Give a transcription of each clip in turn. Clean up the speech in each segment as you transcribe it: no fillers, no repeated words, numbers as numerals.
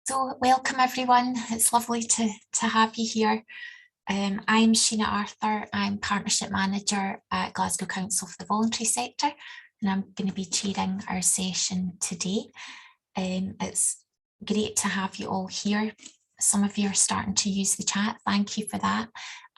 So welcome everyone, it's lovely to have you here. I'm Sheena Arthur, I'm Partnership Manager at Glasgow Council for the Voluntary Sector, and I'm going to be chairing our session today. It's great to have you all here. Some of you are starting to use the chat, thank you for that.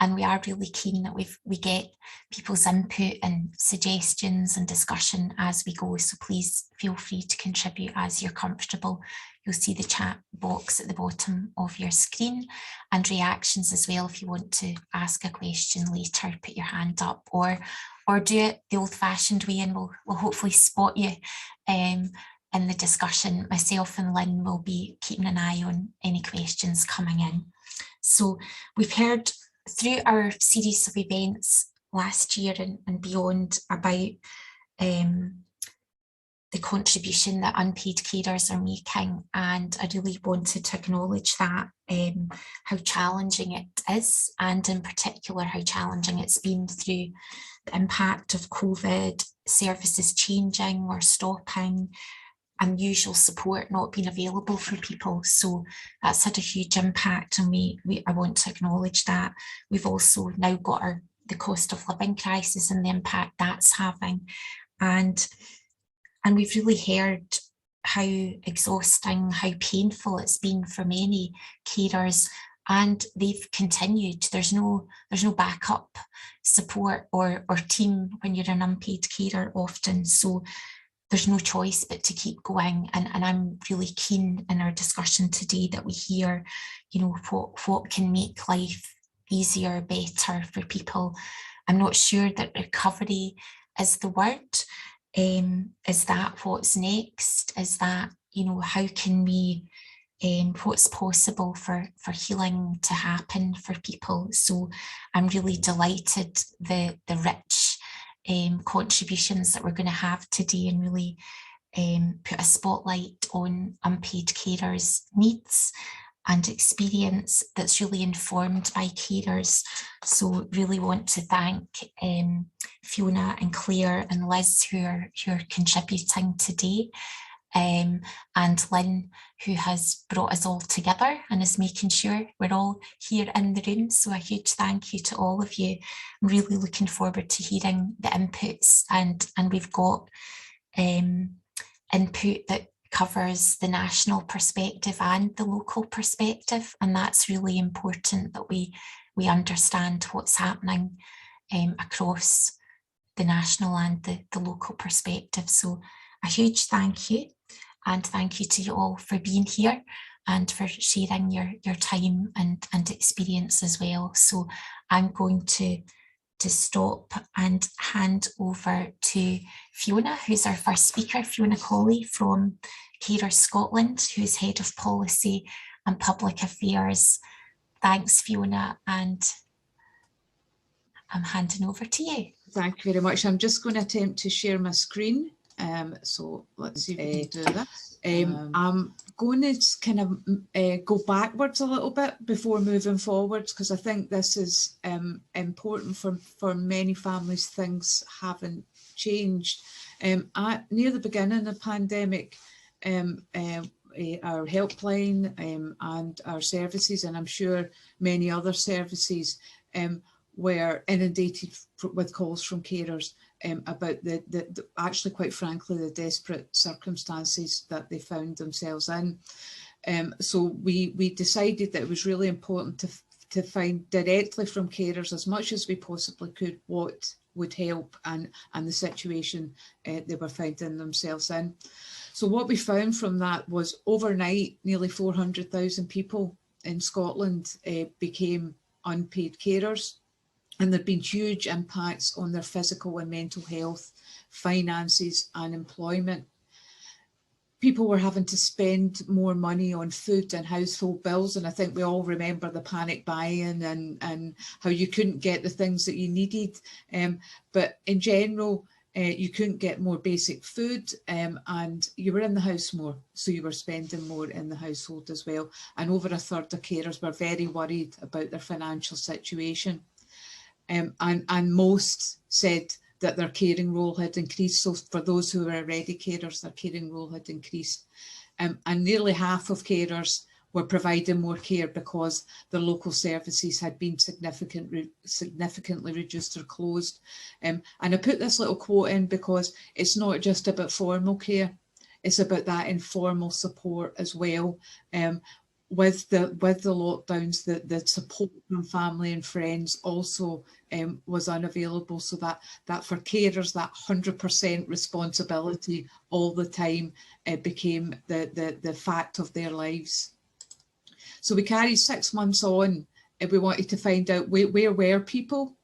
And we are really keen that we get people's input and suggestions and discussion as we go, so please feel free to contribute as you're comfortable. You'll see the chat box at the bottom of your screen and reactions as well. If you want to ask a question later, put your hand up or do it the old-fashioned way, and we'll hopefully spot you in the discussion. Myself and Lynn will be keeping an eye on any questions coming in. So we've heard through our series of events last year and beyond about the contribution that unpaid carers are making, and I really wanted to acknowledge that, how challenging it is, and in particular how challenging it's been through the impact of COVID, services changing or stopping, unusual support not being available for people. So that's had a huge impact, and I want to acknowledge that. We've also now got the cost of living crisis and the impact that's having, and we've really heard how exhausting, how painful it's been for many carers, and they've continued. There's no backup support or team when you're an unpaid carer often, so there's no choice but to keep going. And I'm really keen in our discussion today that we hear, you know, what can make life easier, better for people. I'm not sure that recovery is the word. Is that what's next? Is that, you know, how can we, what's possible for healing to happen for people? So I'm really delighted the rich contributions that we're going to have today, and really put a spotlight on unpaid carers' needs and experience that's really informed by carers. So really want to thank Fiona and Claire and Liz who are contributing today, and Lynn, who has brought us all together and is making sure we're all here in the room. So a huge thank you to all of you. I'm really looking forward to hearing the inputs, and we've got input that covers the national perspective and the local perspective, and that's really important that we understand what's happening across the national and the local perspective. So a huge thank you, and thank you to you all for being here and for sharing your time and experience as well. So I'm going to stop and hand over to Fiona, who's our first speaker, Fiona Colley from Carers Scotland, who's Head of Policy and Public Affairs. Thanks, Fiona, and I'm handing over to you. Thank you very much. I'm just going to attempt to share my screen. So let's see if we can do that. I'm going to kind of go backwards a little bit before moving forwards, because I think this is important for many families. Things haven't changed. Near the beginning of the pandemic, our helpline and our services, and I'm sure many other services, were inundated with calls from carers about the actually, quite frankly, the desperate circumstances that they found themselves in. So we decided that it was really important to find directly from carers as much as we possibly could what would help and the situation they were finding themselves in. So what we found from that was overnight, nearly 400,000 people in Scotland became unpaid carers. And there've been huge impacts on their physical and mental health, finances and employment. People were having to spend more money on food and household bills. And I think we all remember the panic buying and how you couldn't get the things that you needed. But in general, you couldn't get more basic food, and you were in the house more. So you were spending more in the household as well. And over a third of carers were very worried about their financial situation. And most said that their caring role had increased. So for those who were already carers, their caring role had increased. And nearly half of carers were providing more care because the local services had been significantly reduced or closed. And I put this little quote in because it's not just about formal care, it's about that informal support as well. With the lockdowns, the support from family and friends also was unavailable. So that for carers, that 100% responsibility all the time became the fact of their lives. So we carried 6 months on, and we wanted to find out where were people.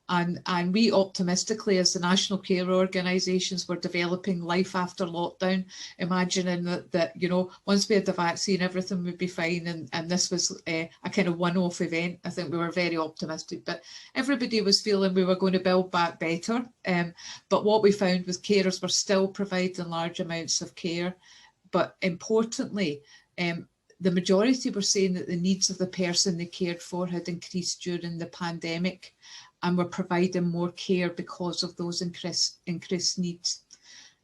And we optimistically, as the national care organisations, were developing life after lockdown, imagining that you know, once we had the vaccine, everything would be fine, and this was a kind of one-off event. I think we were very optimistic, but everybody was feeling we were going to build back better. But what we found was carers were still providing large amounts of care, but importantly, the majority were saying that the needs of the person they cared for had increased during the pandemic, and were providing more care because of those increased needs.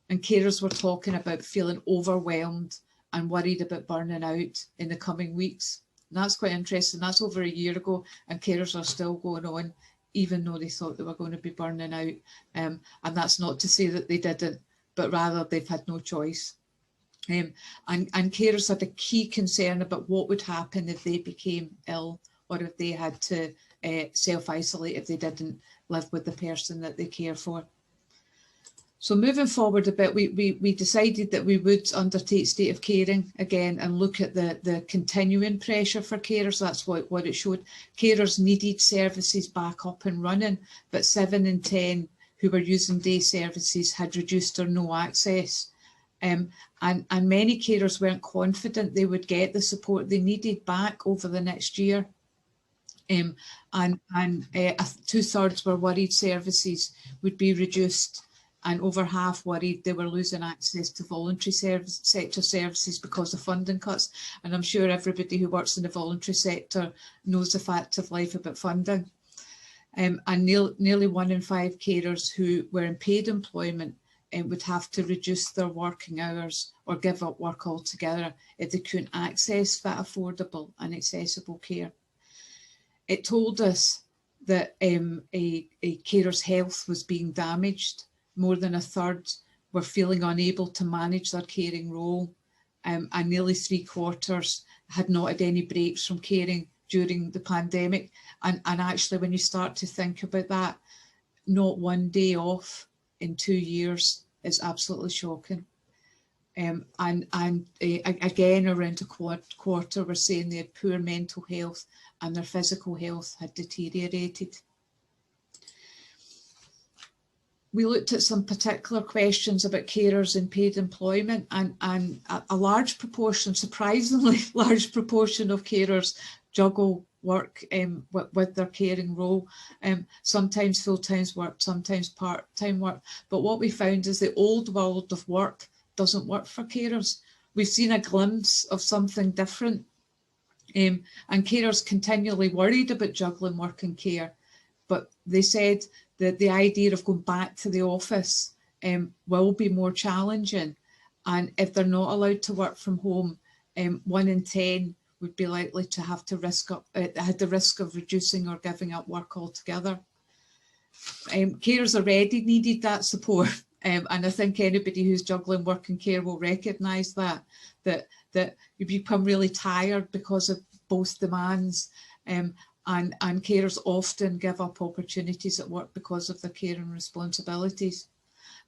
And carers were talking about feeling overwhelmed and worried about burning out in the coming weeks. And that's quite interesting. That's over a year ago, and carers are still going on, even though they thought they were going to be burning out. And that's not to say that they didn't, but rather they've had no choice. And carers had a key concern about what would happen if they became ill, or if they had to self-isolate if they didn't live with the person that they care for. So moving forward a bit, we decided that we would undertake state of caring again and look at the continuing pressure for carers. That's what it showed. Carers needed services back up and running, but 7 in 10 who were using day services had reduced or no access. And many carers weren't confident they would get the support they needed back over the next year. And 2/3 were worried services would be reduced, and over half worried they were losing access to voluntary sector services because of funding cuts. And I'm sure everybody who works in the voluntary sector knows the fact of life about funding. And nearly 1 in 5 carers who were in paid employment would have to reduce their working hours or give up work altogether if they couldn't access that affordable and accessible care. It told us that a carer's health was being damaged. More than 1/3 were feeling unable to manage their caring role, and nearly 3/4 had not had any breaks from caring during the pandemic. And actually, when you start to think about that, not one day off in 2 years is absolutely shocking. Again, around a quarter were saying they had poor mental health and their physical health had deteriorated. We looked at some particular questions about carers in paid employment, and a large proportion, surprisingly large proportion of carers juggle work with their caring role, sometimes full-time work, sometimes part-time work. But what we found is the old world of work doesn't work for carers. We've seen a glimpse of something different, and carers continually worried about juggling work and care, but they said that the idea of going back to the office will be more challenging, and if they're not allowed to work from home, 1 in 10 would be likely to have to had the risk of reducing or giving up work altogether. Carers already needed that support, and I think anybody who's juggling work and care will recognise that you become really tired because of both demands, and carers often give up opportunities at work because of their caring responsibilities.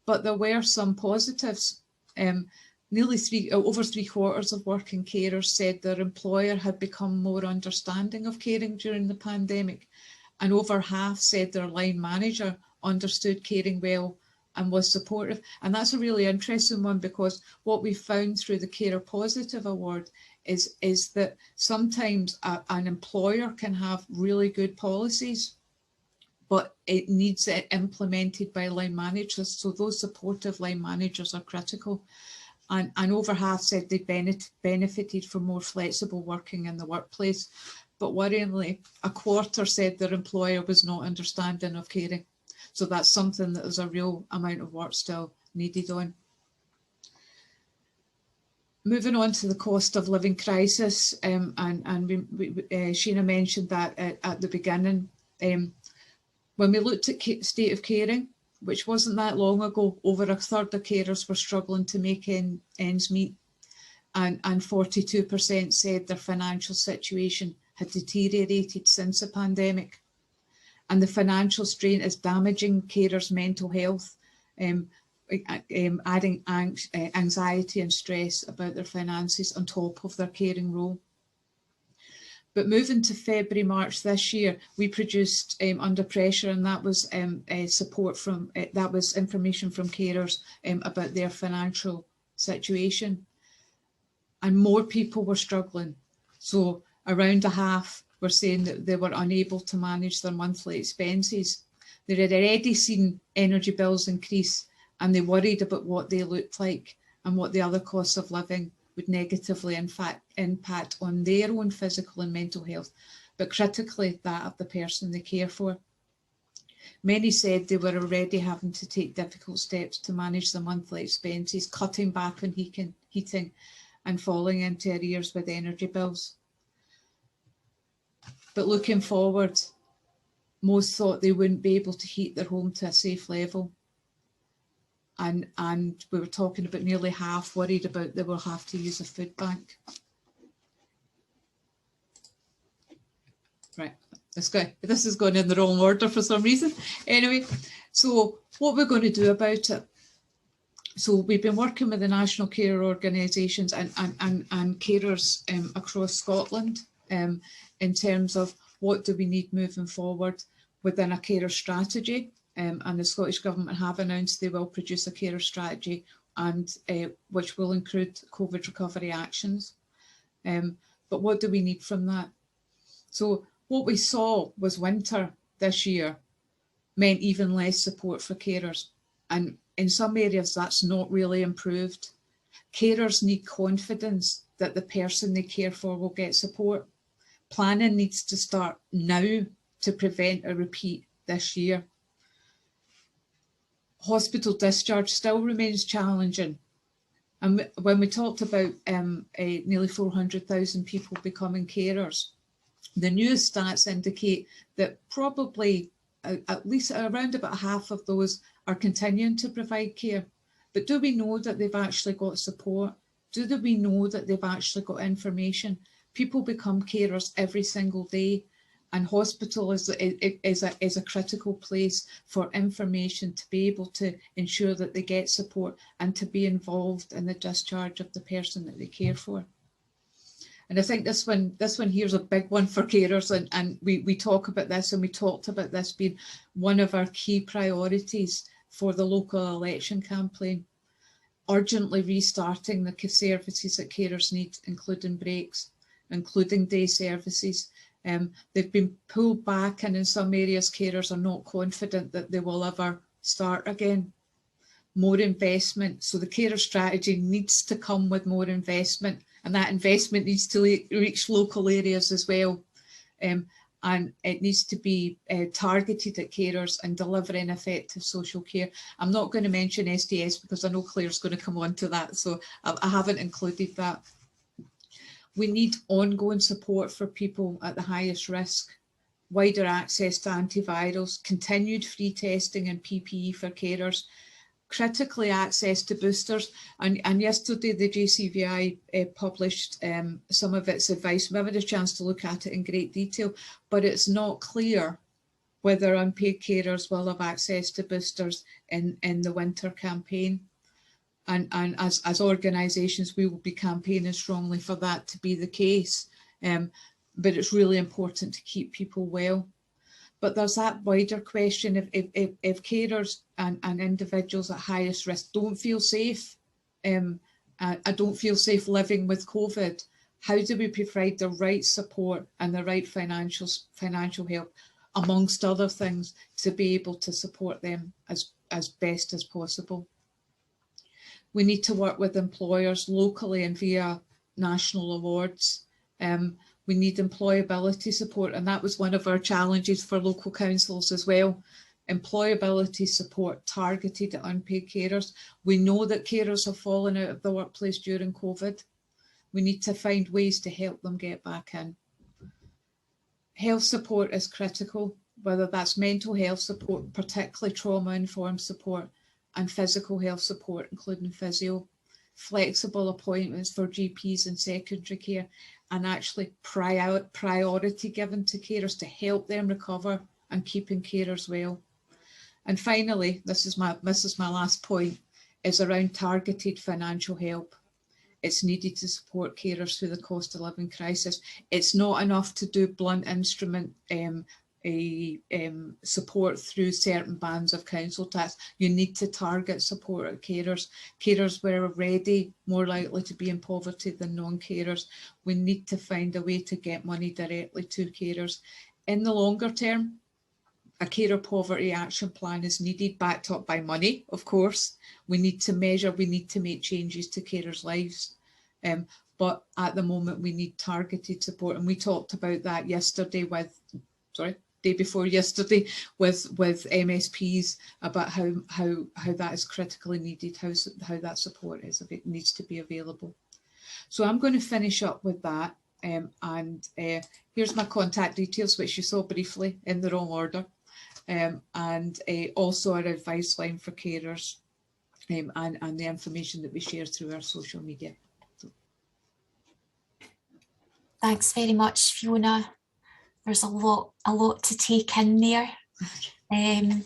But there were some positives. Over 3/4 of working carers said their employer had become more understanding of caring during the pandemic, and over half said their line manager understood caring well and was supportive. And that's a really interesting one, because what we found through the Carer Positive Award is that sometimes an employer can have really good policies, but it needs it implemented by line managers. So those supportive line managers are critical. And over half said they benefited from more flexible working in the workplace. But worryingly, 1/4 said their employer was not understanding of caring. So that's something that there's a real amount of work still needed on. Moving on to the cost of living crisis, and Sheena mentioned that at the beginning. When we looked at state of caring, which wasn't that long ago, over a third of carers were struggling to make ends meet, and 42% said their financial situation had deteriorated since the pandemic. And the financial strain is damaging carers' mental health, adding anxiety and stress about their finances on top of their caring role. But moving to February, March this year, we produced Under Pressure, and that was support from, that was information from carers about their financial situation. And more people were struggling. So around a half were saying that they were unable to manage their monthly expenses. They had already seen energy bills increase, and they worried about what they looked like and what the other costs of living would negatively impact on their own physical and mental health, but critically that of the person they care for. Many said they were already having to take difficult steps to manage the monthly expenses, cutting back on heating and falling into arrears with energy bills. But looking forward, most thought they wouldn't be able to heat their home to a safe level. And we were talking about nearly half worried about they will have to use a food bank. Right, this is going in the wrong order for some reason. Anyway, so what we're going to do about it. So we've been working with the national carer organisations and carers across Scotland in terms of what do we need moving forward within a carer strategy. And the Scottish Government have announced they will produce a carer strategy, and which will include COVID recovery actions. But what do we need from that? So what we saw was winter this year meant even less support for carers. And in some areas, that's not really improved. Carers need confidence that the person they care for will get support. Planning needs to start now to prevent a repeat this year. Hospital discharge still remains challenging. And when we talked about nearly 400,000 people becoming carers, the newest stats indicate that probably at least around about half of those are continuing to provide care. But do we know that they've actually got support? Do we know that they've actually got information? People become carers every single day. And hospital is a critical place for information to be able to ensure that they get support and to be involved in the discharge of the person that they care for. And I think this one here's a big one for carers, and we talk about this, and we talked about this being one of our key priorities for the local election campaign. Urgently restarting the services that carers need, including breaks, including day services. They've been pulled back, and in some areas carers are not confident that they will ever start again. More investment. So the carer strategy needs to come with more investment, and that investment needs to reach local areas as well. And it needs to be targeted at carers and delivering effective social care. I'm not going to mention SDS because I know Claire's going to come on to that, so I haven't included that. We need ongoing support for people at the highest risk, wider access to antivirals, continued free testing and PPE for carers, critically access to boosters. And yesterday the GCVI published some of its advice. We haven't had a chance to look at it in great detail, but it's not clear whether unpaid carers will have access to boosters in the winter campaign. And as organisations, we will be campaigning strongly for that to be the case. But it's really important to keep people well. But there's that wider question, if carers and individuals at highest risk don't feel safe, I don't feel safe living with COVID, how do we provide the right support and the right financial help, amongst other things, to be able to support them as best as possible? We need to work with employers locally and via national awards. We need employability support, and that was one of our challenges for local councils as well. Employability support targeted at unpaid carers. We know that carers have fallen out of the workplace during COVID. We need to find ways to help them get back in. Health support is critical, whether that's mental health support, particularly trauma-informed support, and physical health support, including physio, flexible appointments for GPs and secondary care, and actually priority given to carers to help them recover and keeping carers well. And finally, this is my last point, is around targeted financial help. It's needed to support carers through the cost of living crisis. It's not enough to do blunt instrument support through certain bands of council tax. You need to target support at carers. Carers were already more likely to be in poverty than non-carers. We need to find a way to get money directly to carers. In the longer term, a carer poverty action plan is needed, backed up by money, of course. We need to measure, we need to make changes to carers' lives. But at the moment, we need targeted support. And we talked about that yesterday with, day before yesterday with MSPs about how that is critically needed, how that support needs to be available. So I'm going to finish up with that. And here's my contact details, which you saw briefly in the wrong order. And also our advice line for carers, and the information that we share through our social media. Thanks very much, Fiona. There's a lot to take in there, and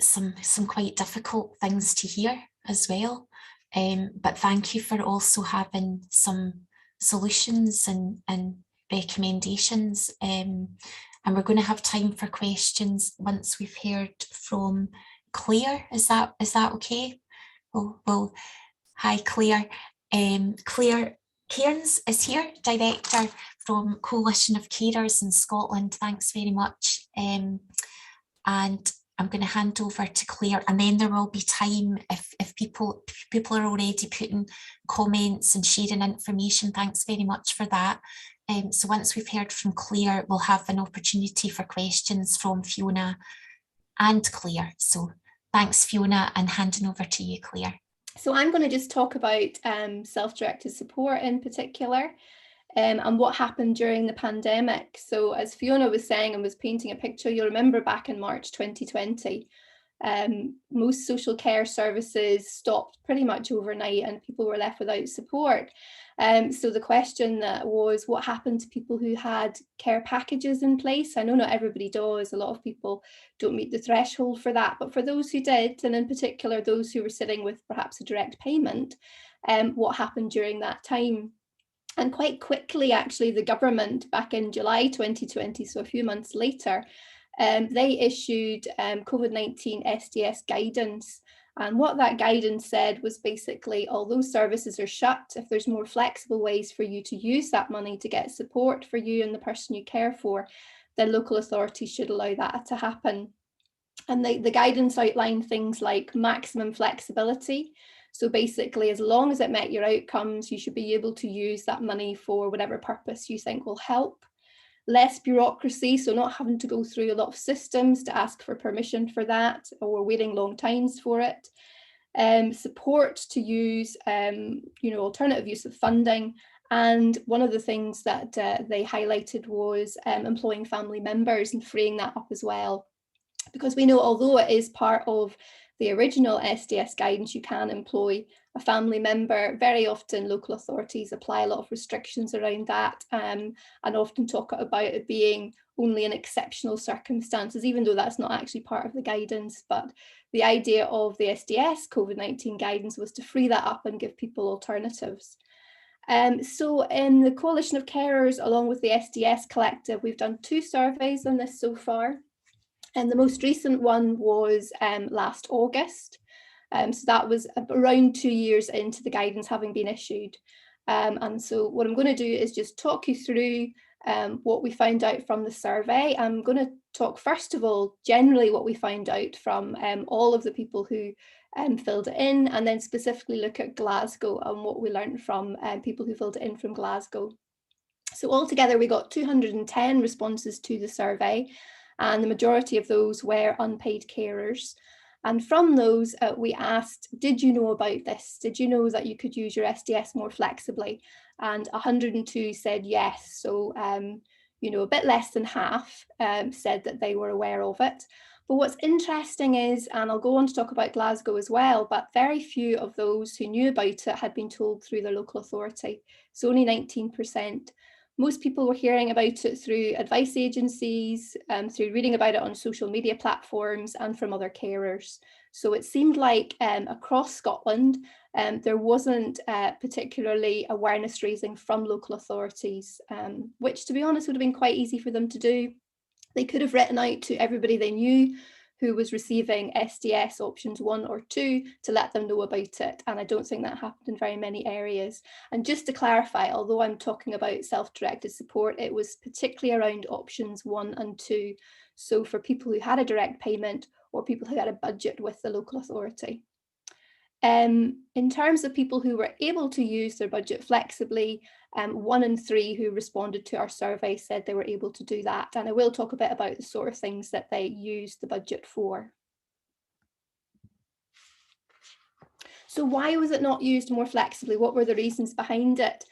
some quite difficult things to hear as well. But thank you for also having some solutions and recommendations. And we're going to have time for questions once we've heard from Claire. Is that okay? Well, hi Claire. Claire Cairns is here, Director from Coalition of Carers in Scotland. Thanks very much. And I'm going to hand over to Claire, and then there will be time if people are already putting comments and sharing information. Thanks very much for that. So once we've heard from Claire, we'll have an opportunity for questions from Fiona and Claire. So thanks, Fiona, and handing over to you, Claire. So I'm going to just talk about self-directed support in particular, and what happened during the pandemic. So as Fiona was saying and was painting a picture, you'll remember back in March 2020, most social care services stopped pretty much overnight and people were left without support. So the question that was, what happened to people who had care packages in place? I know not everybody does, a lot of people don't meet the threshold for that, but for those who did, and in particular those who were sitting with perhaps a direct payment, what happened during that time? And quite quickly, actually, the government back in July 2020, so a few months later, they issued COVID-19 SDS guidance. And what that guidance said was basically, although services are shut, if there's more flexible ways for you to use that money to get support for you and the person you care for, then local authorities should allow that to happen. And the guidance outlined things like maximum flexibility. So basically, as long as it met your outcomes, you should be able to use that money for whatever purpose you think will help. Less bureaucracy, so not having to go through a lot of systems to ask for permission for that, or waiting long times for it. Support to use, alternative use of funding. And one of the things that they highlighted was employing family members and freeing that up as well. Because we know, although it is part of the original SDS guidance, you can employ a family member. Very often local authorities apply a lot of restrictions around that, and often talk about it being only in exceptional circumstances, even though that's not actually part of the guidance. But the idea of the SDS COVID-19 guidance was to free that up and give people alternatives. So in the Coalition of Carers, along with the SDS Collective, we've done 2 surveys on this so far. And the most recent one was last August. So that was around 2 years into the guidance having been issued. And so what I'm going to do is just talk you through what we found out from the survey. I'm going to talk first of all, generally what we found out from all of the people who filled it in, and then specifically look at Glasgow and what we learned from people who filled it in from Glasgow. So altogether, we got 210 responses to the survey, and the majority of those were unpaid carers. And from those, we asked, did you know about this? Did you know that you could use your SDS more flexibly? And 102 said yes. So, you know, a bit less than half said that they were aware of it. But what's interesting is, and I'll go on to talk about Glasgow as well, but very few of those who knew about it had been told through their local authority. So only 19%. Most people were hearing about it through advice agencies, through reading about it on social media platforms and from other carers. So it seemed like across Scotland, there wasn't particularly awareness raising from local authorities, which to be honest would have been quite easy for them to do. They could have written out to everybody they knew who was receiving SDS options 1 or 2 to let them know about it. And I don't think that happened in very many areas. And just to clarify, although I'm talking about self-directed support, it was particularly around options 1 and 2. So for people who had a direct payment or people who had a budget with the local authority. In terms of people who were able to use their budget flexibly, 1 in 3 who responded to our survey said they were able to do that. And I will talk a bit about the sort of things that they used the budget for. So why was it not used more flexibly? What were the reasons behind it?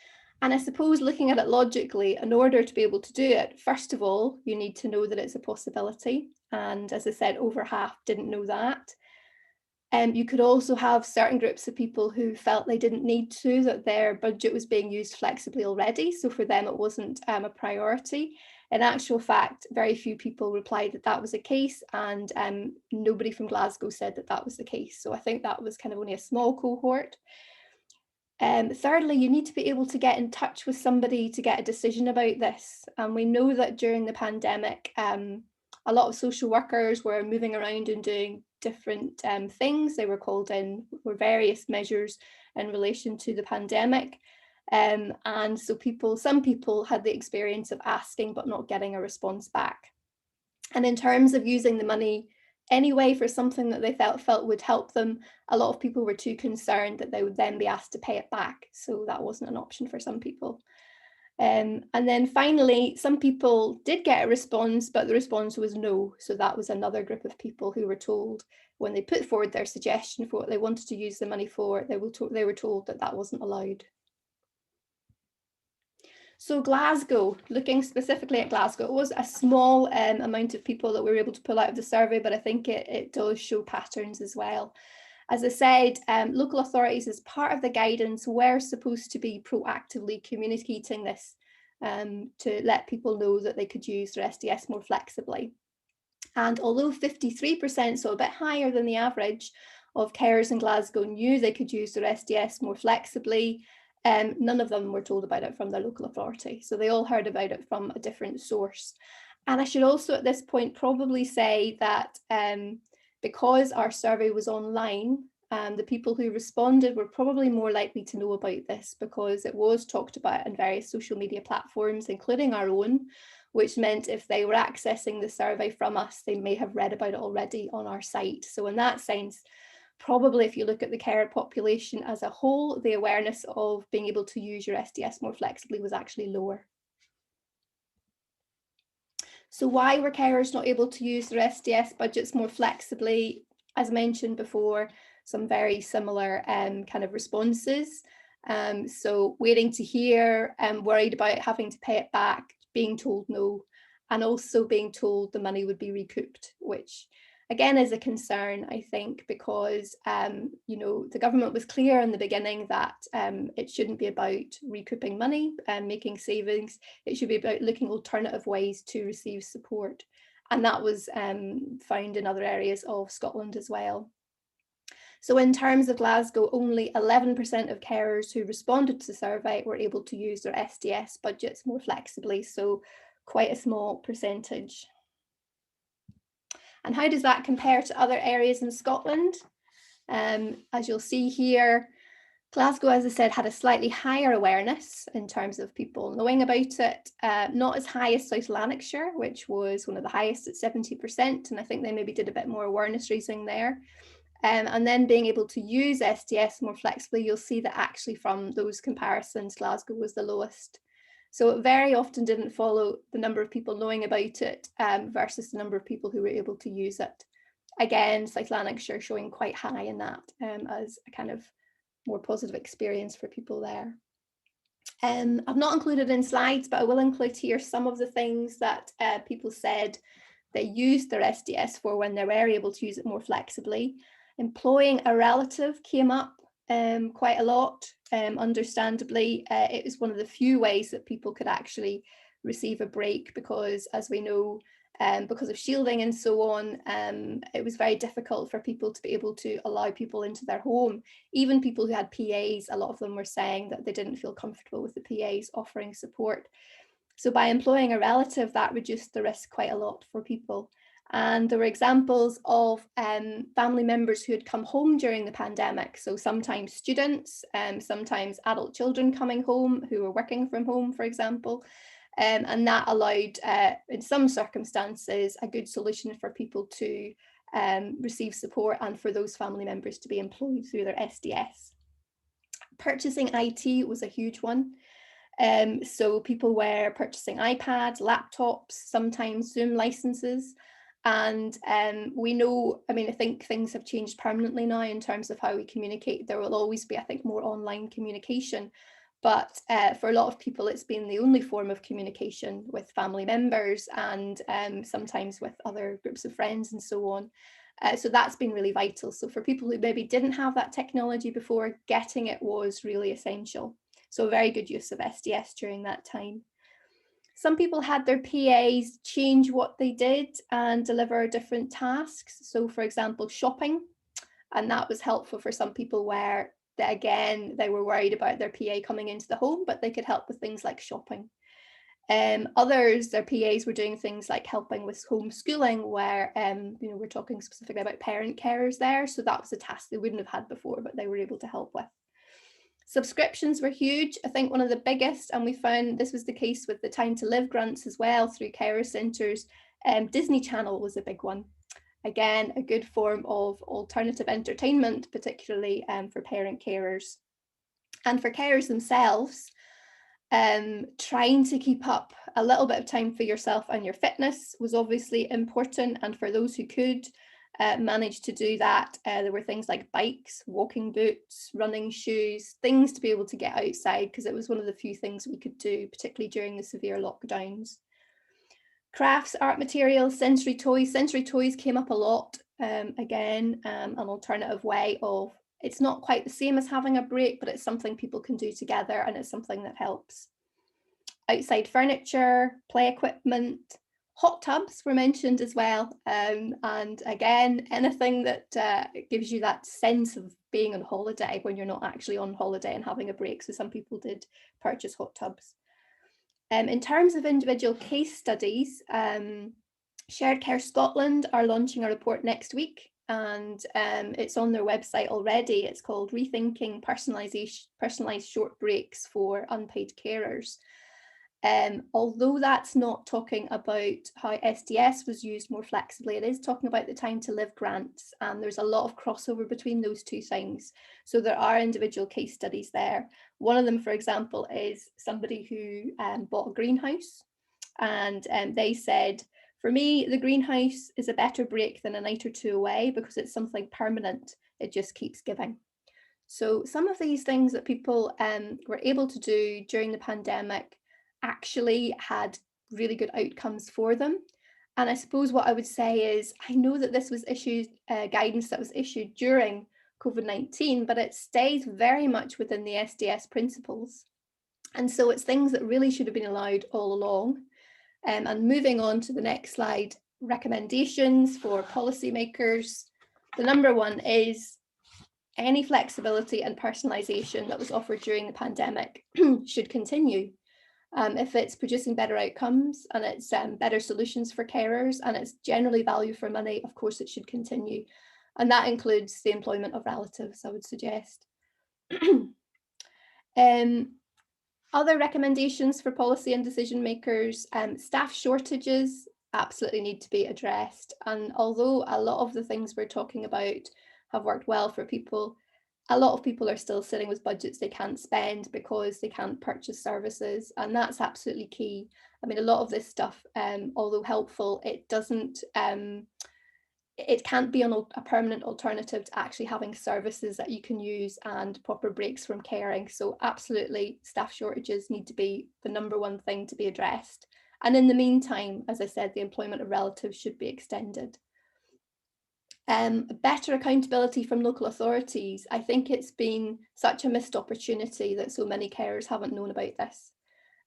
And I suppose looking at it logically, in order to be able to do it, first of all, you need to know that it's a possibility. And as I said, over half didn't know that. You could also have certain groups of people who felt they didn't need to, that their budget was being used flexibly already. So for them, it wasn't a priority. In actual fact, very few people replied that that was the case, and nobody from Glasgow said that that was the case. So I think that was kind of only a small cohort. Thirdly, you need to be able to get in touch with somebody to get a decision about this. And we know that during the pandemic, a lot of social workers were moving around and doing different things. They were called in for various measures in relation to the pandemic. And so some people had the experience of asking but not getting a response back. And in terms of using the money anyway for something that they felt would help them, a lot of people were too concerned that they would then be asked to pay it back. So that wasn't an option for some people. And then finally, some people did get a response, but the response was no. So that was another group of people who were told when they put forward their suggestion for what they wanted to use the money for, they were told that that wasn't allowed. So Glasgow, looking specifically at Glasgow, it was a small amount of people that we were able to pull out of the survey, but I think it does show patterns as well. As I said, local authorities, as part of the guidance, were supposed to be proactively communicating this to let people know that they could use their SDS more flexibly. And although 53%, so a bit higher than the average, of carers in Glasgow knew they could use their SDS more flexibly, none of them were told about it from their local authority. So they all heard about it from a different source. And I should also at this point probably say that because our survey was online, the people who responded were probably more likely to know about this because it was talked about on various social media platforms, including our own, which meant if they were accessing the survey from us, they may have read about it already on our site. So in that sense, probably if you look at the carer population as a whole, the awareness of being able to use your SDS more flexibly was actually lower. So why were carers not able to use their SDS budgets more flexibly? As mentioned before, some very similar kind of responses. So waiting to hear, worried about having to pay it back, being told no, and also being told the money would be recouped, which again is a concern, I think, because you know, the government was clear in the beginning that it shouldn't be about recouping money and making savings. It should be about looking alternative ways to receive support. And that was found in other areas of Scotland as well. So in terms of Glasgow, only 11% of carers who responded to the survey were able to use their SDS budgets more flexibly, so quite a small percentage. And how does that compare to other areas in Scotland? As you'll see here, Glasgow, as I said, had a slightly higher awareness in terms of people knowing about it, not as high as South Lanarkshire, which was one of the highest at 70%, and I think they maybe did a bit more awareness raising there. And then being able to use SDS more flexibly, you'll see that actually from those comparisons, Glasgow was the lowest. So it very often didn't follow the number of people knowing about it versus the number of people who were able to use it. Again, South Lanarkshire showing quite high in that as a kind of more positive experience for people there. I've not included in slides, but I will include here some of the things that people said they used their SDS for when they were able to use it more flexibly. Employing a relative came up quite a lot. Understandably, it was one of the few ways that people could actually receive a break, because as we know, because of shielding and so on, it was very difficult for people to be able to allow people into their home. Even people who had PAs, a lot of them were saying that they didn't feel comfortable with the PAs offering support. So by employing a relative, that reduced the risk quite a lot for people. And there were examples of family members who had come home during the pandemic. So sometimes students, sometimes adult children coming home who were working from home, for example. And that allowed, in some circumstances, a good solution for people to receive support and for those family members to be employed through their SDS. Purchasing IT was a huge one. So people were purchasing iPads, laptops, sometimes Zoom licenses. And we know, I mean, I think things have changed permanently now in terms of how we communicate. There will always be, I think, more online communication. But for a lot of people, it's been the only form of communication with family members and sometimes with other groups of friends and so on. So that's been really vital. So for people who maybe didn't have that technology before, getting it was really essential. So a very good use of SDS during that time. Some people had their PAs change what they did and deliver different tasks. So for example, shopping, and that was helpful for some people where, again, they were worried about their PA coming into the home, but they could help with things like shopping. Others, their PAs were doing things like helping with homeschooling, where you know, we're talking specifically about parent carers there. So that was a task they wouldn't have had before, but they were able to help with. Subscriptions were huge. I think one of the biggest, and we found this was the case with the Time to Live grants as well through carer centres. Disney Channel was a big one. Again, a good form of alternative entertainment, particularly for parent carers. And for carers themselves, trying to keep up a little bit of time for yourself and your fitness was obviously important. And for those who could manage to do that, there were things like bikes, walking boots, running shoes, things to be able to get outside, because it was one of the few things we could do, particularly during the severe lockdowns. Crafts, art materials, sensory toys. Sensory toys came up a lot. Again, an alternative way of, it's not quite the same as having a break, but it's something people can do together, and it's something that helps. Outside furniture, play equipment, hot tubs were mentioned as well. And again, anything that gives you that sense of being on holiday when you're not actually on holiday and having a break. So some people did purchase hot tubs. In terms of individual case studies, Shared Care Scotland are launching a report next week, and it's on their website already. It's called Rethinking Personalised Short Breaks for Unpaid Carers. Although that's not talking about how SDS was used more flexibly, it is talking about the Time to Live grants, and there's a lot of crossover between those two things. So there are individual case studies there. One of them, for example, is somebody who bought a greenhouse, and they said, for me, the greenhouse is a better break than a night or two away because it's something permanent. It just keeps giving. So some of these things that people were able to do during the pandemic actually had really good outcomes for them. And I suppose what I would say is, I know that this was issued, guidance that was issued during COVID-19, but it stays very much within the SDS principles. And so it's things that really should have been allowed all along. And moving on to the next slide, recommendations for policymakers. The number one is any flexibility and personalisation that was offered during the pandemic should continue. If it's producing better outcomes and it's better solutions for carers and it's generally value for money, of course it should continue. And that includes the employment of relatives, I would suggest. Other recommendations for policy and decision makers, staff shortages absolutely need to be addressed. And although a lot of the things we're talking about have worked well for people, a lot of people are still sitting with budgets they can't spend because they can't purchase services, and that's absolutely key. I mean, a lot of this stuff, although helpful, it doesn't it can't be a permanent alternative to actually having services that you can use and proper breaks from caring. So absolutely, staff shortages need to be the #1 thing to be addressed. And in the meantime, as I said, the employment of relatives should be extended. Better accountability from local authorities. I think it's been such a missed opportunity that so many carers haven't known about this.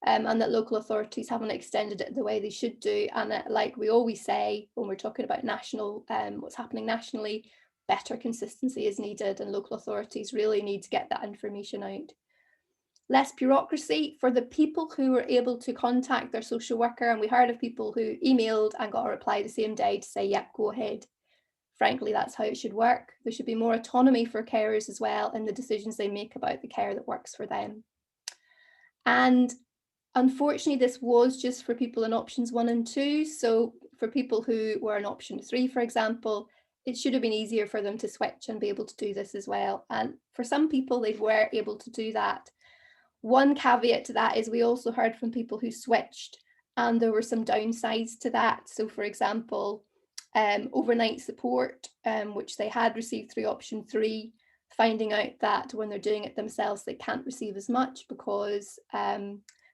And that local authorities haven't extended it the way they should do. And like we always say when we're talking about national, what's happening nationally, better consistency is needed, and local authorities really need to get that information out. Less bureaucracy for the people who were able to contact their social worker, and we heard of people who emailed and got a reply the same day to say, yep, go ahead. Frankly, that's how it should work. There should be more autonomy for carers as well in the decisions they make about the care that works for them. And unfortunately, this was just for people in options 1 and 2. So for people who were in option 3, for example, it should have been easier for them to switch and be able to do this as well. And for some people, they were able to do that. One caveat to that is we also heard from people who switched, and there were some downsides to that. So for example, overnight support, which they had received through option 3, finding out that when they're doing it themselves, they can't receive as much because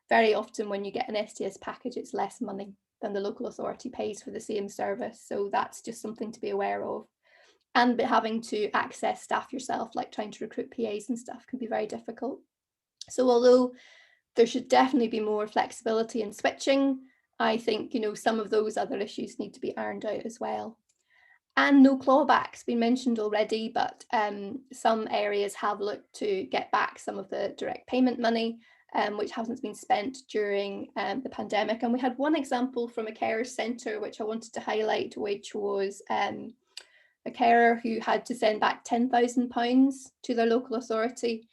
very often when you get an STS package, it's less money than the local authority pays for the same service. So that's just something to be aware of. And having to access staff yourself, like trying to recruit PAs and stuff, can be very difficult. So although there should definitely be more flexibility in switching, I think, some of those other issues need to be ironed out as well. And no clawbacks been mentioned already, but some areas have looked to get back some of the direct payment money, which hasn't been spent during the pandemic. And we had one example from a carer centre, which I wanted to highlight, which was a carer who had to send back £10,000 to their local authority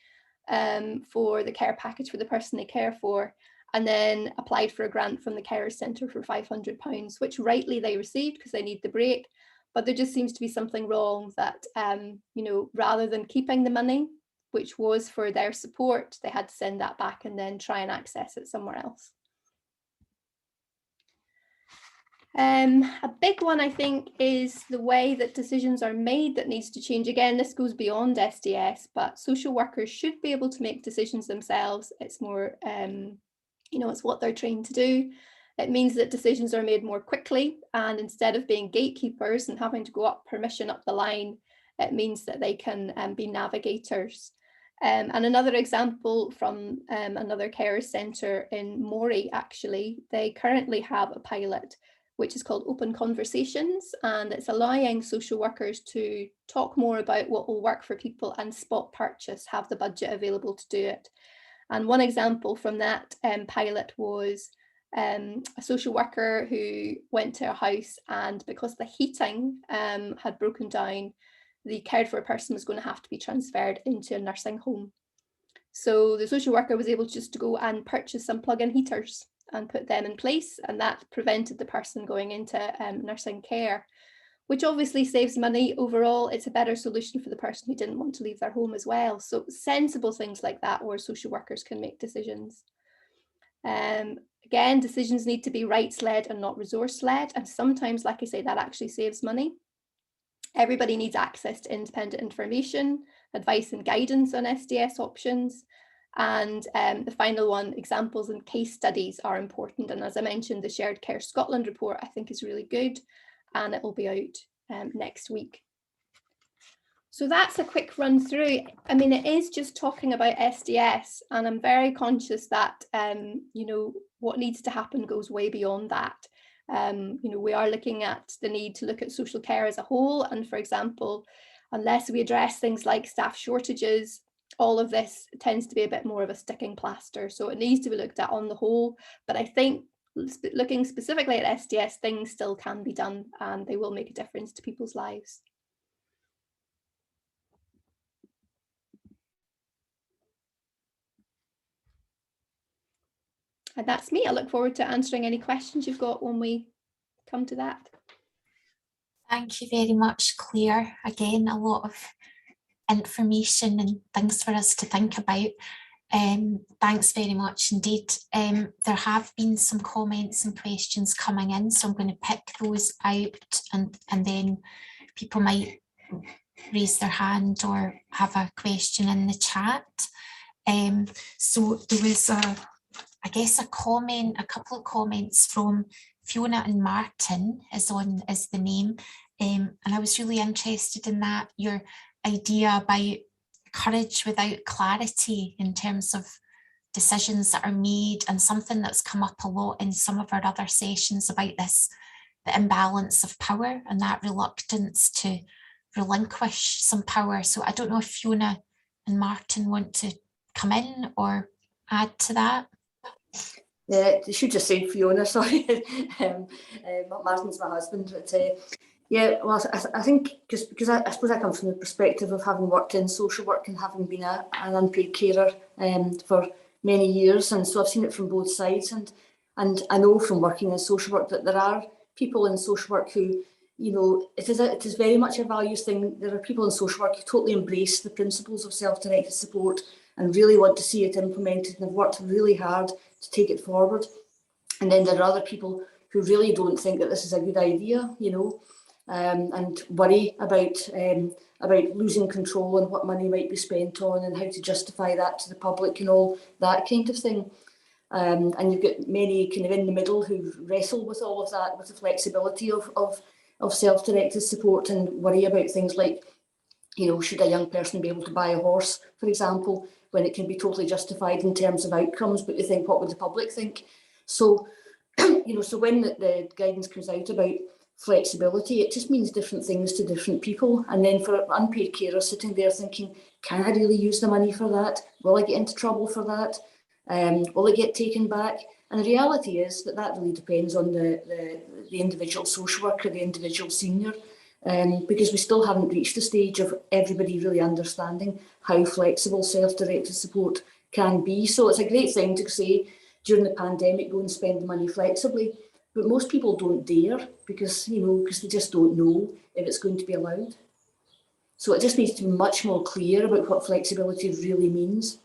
for the care package for the person they care for, and then applied for a grant from the carer centre for £500, which rightly they received because they need the break. But there just seems to be something wrong that, rather than keeping the money, which was for their support, they had to send that back and then try and access it somewhere else. A big one, I think, is the way that decisions are made that needs to change. Again, this goes beyond SDS, but social workers should be able to make decisions themselves. It's more, it's what they're trained to do. It means that decisions are made more quickly, and instead of being gatekeepers and having to go up permission up the line, it means that they can be navigators. And another example from another carer centre in Moray, actually, they currently have a pilot which is called Open Conversations, and it's allowing social workers to talk more about what will work for people and spot purchase, have the budget available to do it. And one example from that pilot was a social worker who went to a house, and because the heating had broken down, the cared for person was going to have to be transferred into a nursing home. So the social worker was able just to go and purchase some plug-in heaters and put them in place, and that prevented the person going into nursing care, which obviously saves money overall. It's a better solution for the person who didn't want to leave their home as well. So sensible things like that where social workers can make decisions. Again, decisions need to be rights-led and not resource-led, and sometimes, like I say, that actually saves money. Everybody needs access to independent information, advice and guidance on SDS options. And the final one, examples and case studies are important. And as I mentioned, the Shared Care Scotland report, I think, is really good, and it will be out next week. So that's a quick run through. I mean, it is just talking about SDS, and I'm very conscious that, what needs to happen goes way beyond that. We are looking at the need to look at social care as a whole. And for example, unless we address things like staff shortages, all of this tends to be a bit more of a sticking plaster. So it needs to be looked at on the whole. But I think looking specifically at SDS, things still can be done, and they will make a difference to people's lives. And that's me. I look forward to answering any questions you've got when we come to that. Thank you very much, Claire. Again, a lot of information and things for us to think about. Thanks very much indeed. There have been some comments and questions coming in, so I'm going to pick those out and then people might raise their hand or have a question in the chat. So there was I guess a couple of comments from Fiona and Martin is the name. And I was really interested in that, your idea about courage without clarity in terms of decisions that are made, and something that's come up a lot in some of our other sessions about this, the imbalance of power and that reluctance to relinquish some power. So I don't know if Fiona and Martin want to come in or add to that. Yeah, I should just say Fiona, sorry. Martin's my husband. But, yeah, well, I think because I suppose I come from the perspective of having worked in social work and having been an unpaid carer for many years, and so I've seen it from both sides. And I know from working in social work that there are people in social work who, you know, it is very much a values thing. There are people in social work who totally embrace the principles of self-directed support and really want to see it implemented and have worked really hard to take it forward. And then there are other people who really don't think that this is a good idea, you know, and worry about losing control and what money might be spent on and how to justify that to the public and all that kind of thing. And you've got many kind of in the middle who wrestle with all of that, with the flexibility of self-directed support and worry about things like, you know, should a young person be able to buy a horse, for example, when it can be totally justified in terms of outcomes, but you think, what would the public think? So, you know, so when the guidance comes out about flexibility, it just means different things to different people. And then for unpaid carers sitting there thinking, can I really use the money for that? Will I get into trouble for that? Will it get taken back? And the reality is that really depends on the individual social worker, the individual senior, because we still haven't reached the stage of everybody really understanding how flexible self-directed support can be. So it's a great thing to say during the pandemic, go and spend the money flexibly. But most people don't dare because they just don't know if it's going to be allowed. So it just needs to be much more clear about what flexibility really means.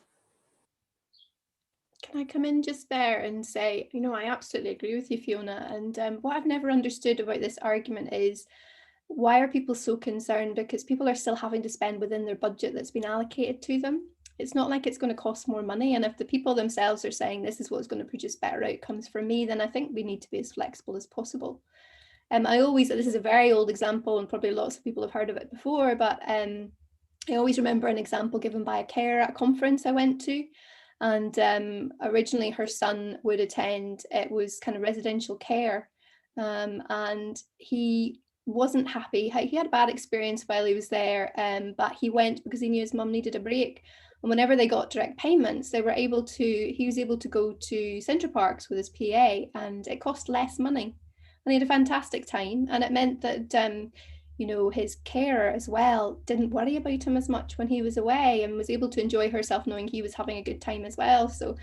Can I come in just there and say, you know, I absolutely agree with you, Fiona. And what I've never understood about this argument is, why are people so concerned? Because people are still having to spend within their budget that's been allocated to them. It's not like it's going to cost more money. And if the people themselves are saying this is what's going to produce better outcomes for me, then I think we need to be as flexible as possible. This is a very old example and probably lots of people have heard of it before, but I always remember an example given by a carer at a conference I went to. And originally her son would attend, it was kind of residential care, and he wasn't happy. He had a bad experience while he was there, but he went because he knew his mum needed a break. And whenever they got direct payments, he was able to go to Centre Parks with his PA, and it cost less money. And he had a fantastic time. And it meant that, his carer as well didn't worry about him as much when he was away, and was able to enjoy herself knowing he was having a good time as well. So,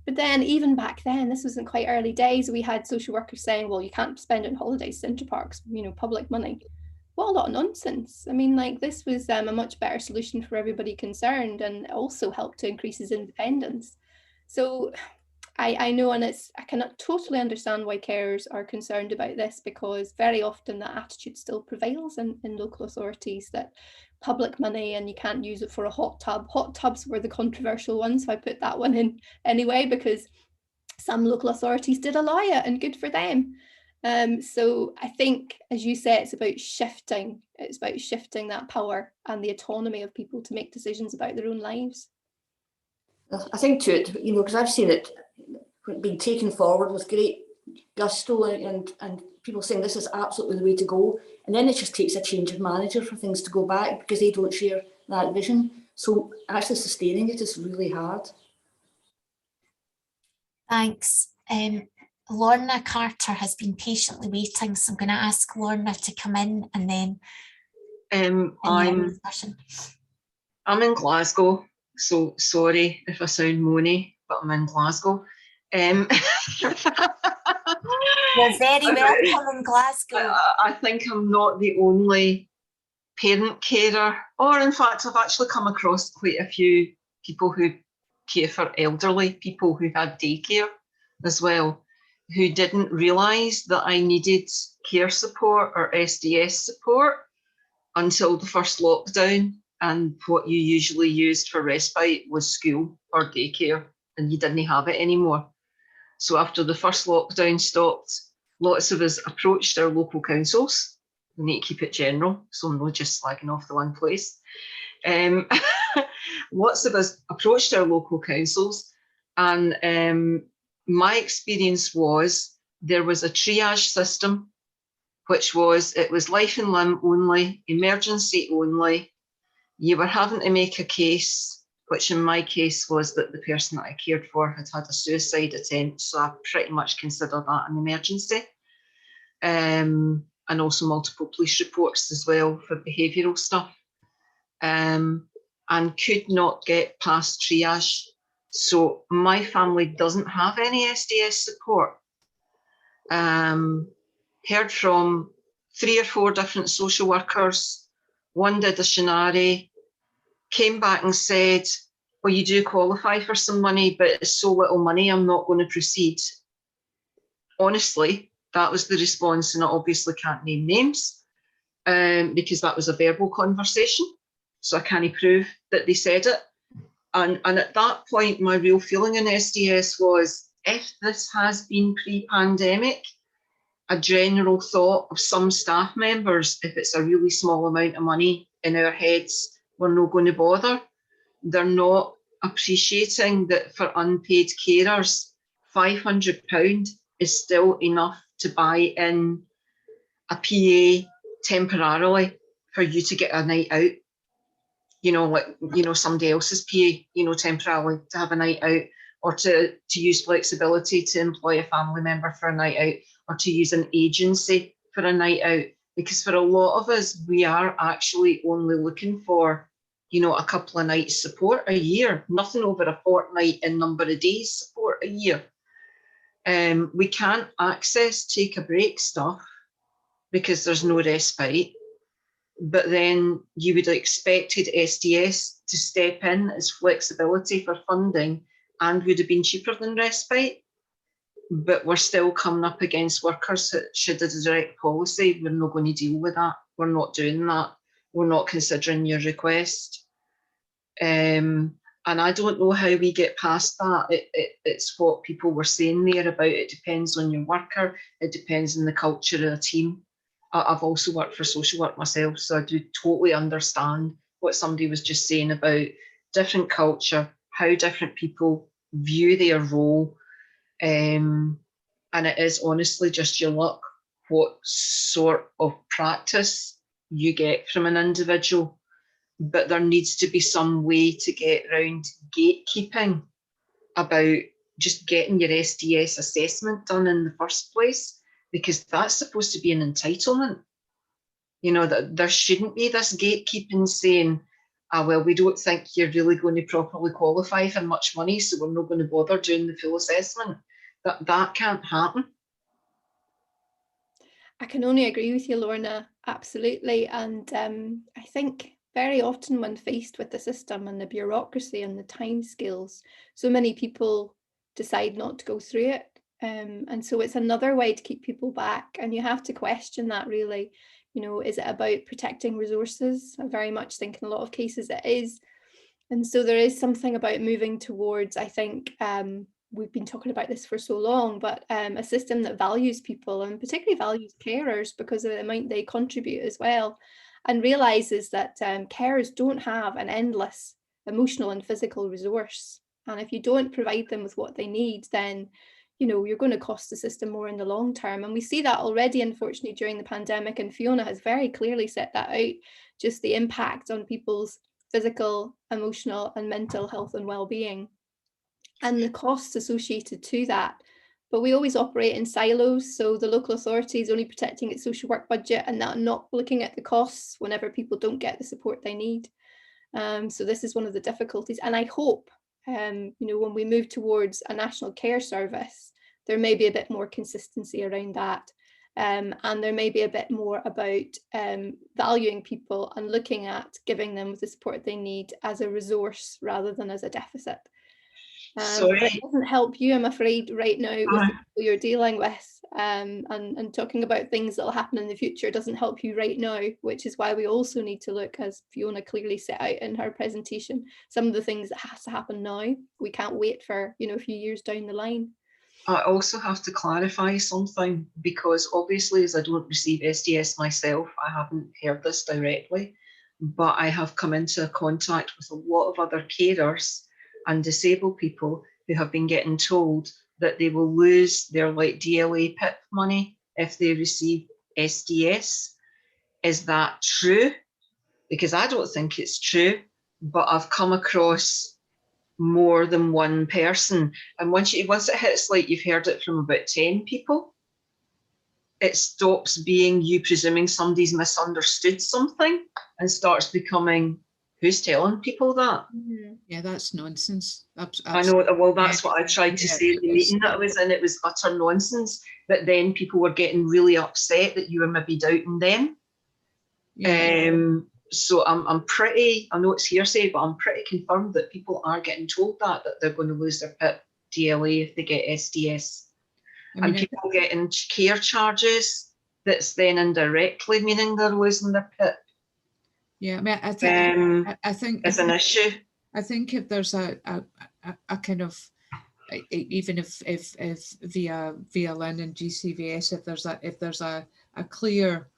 but then even back then, this was in quite early days, we had social workers saying, well, you can't spend it on holidays, Centre Parks, public money. What a lot of nonsense. I mean, like, this was a much better solution for everybody concerned, and also helped to increase his independence. So I know, and I cannot totally understand why carers are concerned about this, because very often that attitude still prevails in local authorities, that public money and you can't use it for a hot tub. Hot tubs were the controversial ones, so I put that one in anyway, because some local authorities did allow it, and good for them. So I think, as you say, it's about shifting that power and the autonomy of people to make decisions about their own lives. I think to it, because I've seen it being taken forward with great gusto and people saying this is absolutely the way to go. And then it just takes a change of manager for things to go back because they don't share that vision. So actually sustaining it is really hard. Thanks. Lorna Carter has been patiently waiting, so I'm going to ask Lorna to come in, and then I'm in Glasgow, so sorry if I sound moany, but I'm in Glasgow. You're very welcome in Glasgow. I think I'm not the only parent carer, or in fact I've actually come across quite a few people who care for elderly people who had daycare as well, who didn't realise that I needed care support or SDS support until the first lockdown, and what you usually used for respite was school or daycare, and you didn't have it anymore. So after the first lockdown stopped, lots of us approached our local councils. We need to keep it general, so I'm not just slagging off the one place. Lots of us approached our local councils, and my experience was there was a triage system, which was, it was life and limb only, emergency only. You were having to make a case, which in my case was that the person that I cared for had had a suicide attempt, so I pretty much consider that an emergency. And also multiple police reports as well for behavioural stuff. And could not get past triage. So my family doesn't have any SDS support. Heard from 3 or 4 different social workers. One did a scenario, came back and said, well, you do qualify for some money, but it's so little money, I'm not going to proceed. Honestly, that was the response, and I obviously can't name names because that was a verbal conversation. So I can't prove that they said it. And at that point, my real feeling in SDS was, if this has been pre-pandemic, a general thought of some staff members, if it's a really small amount of money in our heads, we're not going to bother. They're not appreciating that for unpaid carers, £500 is still enough to buy in a PA temporarily for you to get a night out. You know, like, you know, somebody else's PA, you know, temporarily to have a night out, or to use flexibility to employ a family member for a night out, or to use an agency for a night out. Because for a lot of us, we are actually only looking for, you know, a couple of nights support a year, nothing over a fortnight in number of days support a year. We can't access take a break stuff because there's no respite. But then you would have expected SDS to step in as flexibility for funding and would have been cheaper than respite. But we're still coming up against workers that should a direct policy, we're not going to deal with that. We're not doing that. We're not considering your request. And I don't know how we get past that. It's what people were saying there about it depends on your worker, it depends on the culture of the team. I've also worked for social work myself, so I do totally understand what somebody was just saying about different culture, how different people view their role. And it is honestly just your luck what sort of practice you get from an individual. But there needs to be some way to get around gatekeeping about just getting your SDS assessment done in the first place, because that's supposed to be an entitlement. You know, that there shouldn't be this gatekeeping saying, well, we don't think you're really going to properly qualify for much money, so we're not going to bother doing the full assessment. That can't happen. I can only agree with you, Lorna, absolutely. And I think very often when faced with the system and the bureaucracy and the timescales, so many people decide not to go through it. And so it's another way to keep people back. And you have to question that, really. You know, is it about protecting resources? I very much think in a lot of cases it is. And so there is something about moving towards, I think, we've been talking about this for so long, but a system that values people and particularly values carers because of the amount they contribute as well, and realises that carers don't have an endless emotional and physical resource. And if you don't provide them with what they need, then, you know, you're going to cost the system more in the long term. And we see that already, unfortunately, during the pandemic. And Fiona has very clearly set that out, just the impact on people's physical, emotional and mental health and well-being, and the costs associated to that. But we always operate in silos, so the local authority is only protecting its social work budget and not looking at the costs whenever people don't get the support they need. So this is one of the difficulties, and I hope you know, when we move towards a national care service, there may be a bit more consistency around that. And there may be a bit more about valuing people and looking at giving them the support they need as a resource rather than as a deficit. Sorry. It doesn't help you, I'm afraid, right now with the people you're dealing with, and talking about things that will happen in the future doesn't help you right now, which is why we also need to look, as Fiona clearly set out in her presentation, some of the things that has to happen now. We can't wait for, you know, a few years down the line. I also have to clarify something, because obviously, as I don't receive SDS myself, I haven't heard this directly, but I have come into contact with a lot of other carers and disabled people who have been getting told that they will lose their like DLA PIP money if they receive SDS. Is that true? Because I don't think it's true, but I've come across more than one person, and once it hits, like, you've heard it from about 10 people, it stops being you presuming somebody's misunderstood something and starts becoming, who's telling people that? Yeah, that's nonsense. I know, well, that's Yeah. what I tried to Yeah, say in the meeting that I was in. It was utter nonsense, but then people were getting really upset that you were maybe doubting them. Yeah. So I'm pretty, I know it's hearsay, but I'm pretty confirmed that people are getting told that they're going to lose their PIP DLA if they get SDS. I mean, and people getting care charges that's then indirectly meaning they're losing their PIP. yeah, I mean, I think it's an issue. I think if there's a kind of, even if via Lynn and GCVS, if there's a clear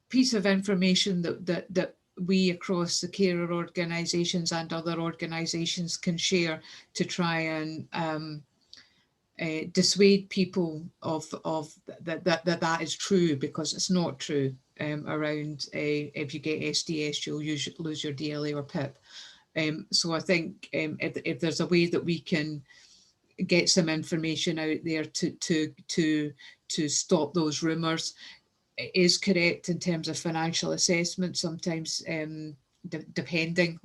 piece of information that we across the carer organisations and other organisations can share to try and dissuade people of that is true, because it's not true around if you get SDS you'll lose your DLA or PIP. So I think if there's a way that we can get some information out there to stop those rumours. It is correct in terms of financial assessment. Sometimes depending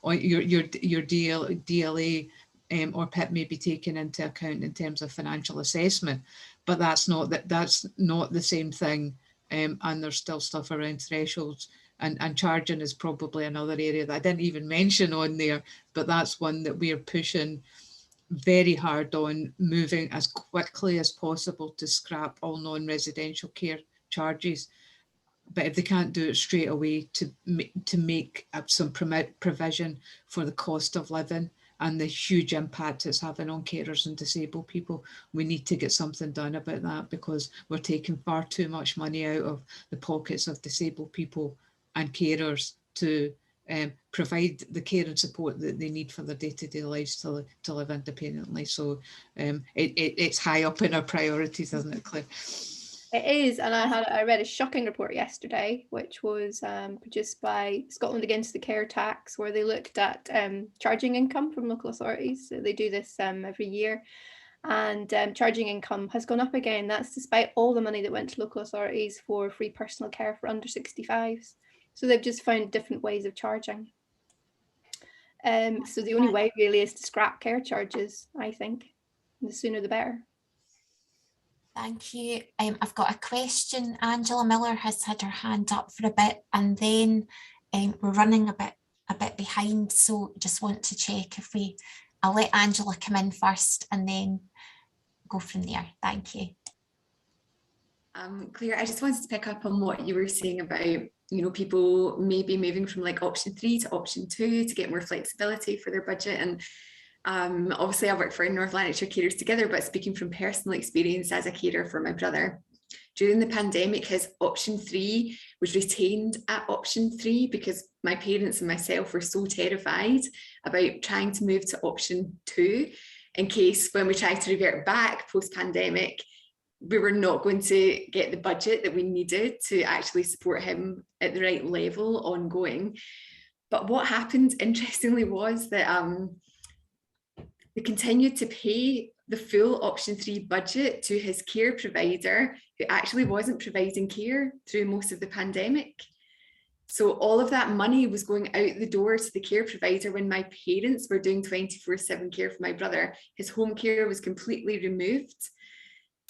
on your DLA or PIP may be taken into account in terms of financial assessment, but that's not the same thing. And there's still stuff around thresholds, and charging is probably another area that I didn't even mention on there, but that's one that we're pushing very hard on, moving as quickly as possible to scrap all non-residential care charges. But if they can't do it straight away, to make up some provision for the cost of living and the huge impact it's having on carers and disabled people, we need to get something done about that, because we're taking far too much money out of the pockets of disabled people and carers to provide the care and support that they need for their day-to-day lives to live independently. So it's high up in our priorities, isn't it, Claire? It is, and I read a shocking report yesterday, which was produced by Scotland Against the Care Tax, where they looked at charging income from local authorities. So they do this every year, and charging income has gone up again. That's despite all the money that went to local authorities for free personal care for under 65s. So they've just found different ways of charging. So the only way really is to scrap care charges, I think. The sooner the better. Thank you. I've got a question. Angela Miller has had her hand up for a bit, and then we're running a bit behind. So just want to check if I'll let Angela come in first and then go from there. Thank you. Claire, I just wanted to pick up on what you were saying about, you know, people maybe moving from like option 3 to option 2 to get more flexibility for their budget. And obviously I work for North Lanarkshire Carers Together, but speaking from personal experience as a carer for my brother, during the pandemic, his option 3 was retained at option 3 because my parents and myself were so terrified about trying to move to option 2 in case when we tried to revert back post-pandemic, we were not going to get the budget that we needed to actually support him at the right level ongoing. But what happened, interestingly, was that we continued to pay the full option 3 budget to his care provider, who actually wasn't providing care through most of the pandemic. So all of that money was going out the door to the care provider when my parents were doing 24/7 care for my brother. His home care was completely removed.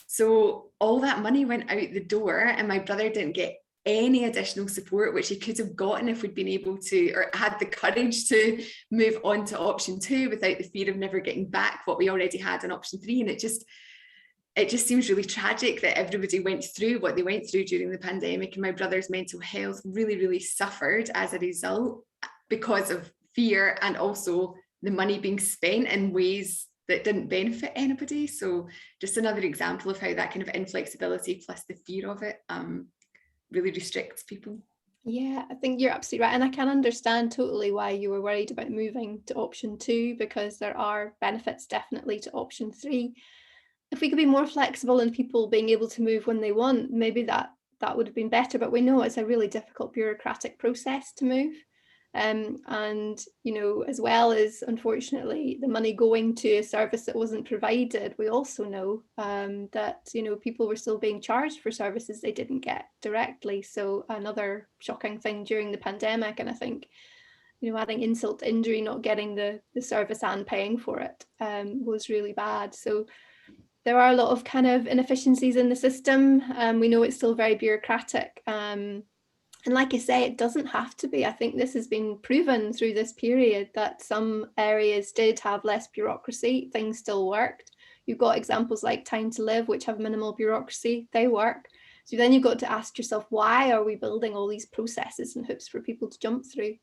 So all that money went out the door and my brother didn't get any additional support, which he could have gotten if we'd been able to, or had the courage to move on to option 2 without the fear of never getting back what we already had in option 3. And it just seems really tragic that everybody went through what they went through during the pandemic, and my brother's mental health really, really suffered as a result because of fear, and also the money being spent in ways that didn't benefit anybody. So just another example of how that kind of inflexibility plus the fear of it really restricts people. Yeah, I think you're absolutely right. And I can understand totally why you were worried about moving to option 2, because there are benefits definitely to option 3. If we could be more flexible and people being able to move when they want, maybe that would have been better. But we know it's a really difficult bureaucratic process to move. And, you know, as well as, unfortunately, the money going to a service that wasn't provided, we also know that, you know, people were still being charged for services they didn't get directly. So another shocking thing during the pandemic. And I think, you know, adding insult to injury, not getting the service and paying for it was really bad. So there are a lot of kind of inefficiencies in the system. We know it's still very bureaucratic. And like I say, it doesn't have to be. I think this has been proven through this period that some areas did have less bureaucracy, things still worked. You've got examples like Time to Live, which have minimal bureaucracy, they work. So then you've got to ask yourself, why are we building all these processes and hoops for people to jump through?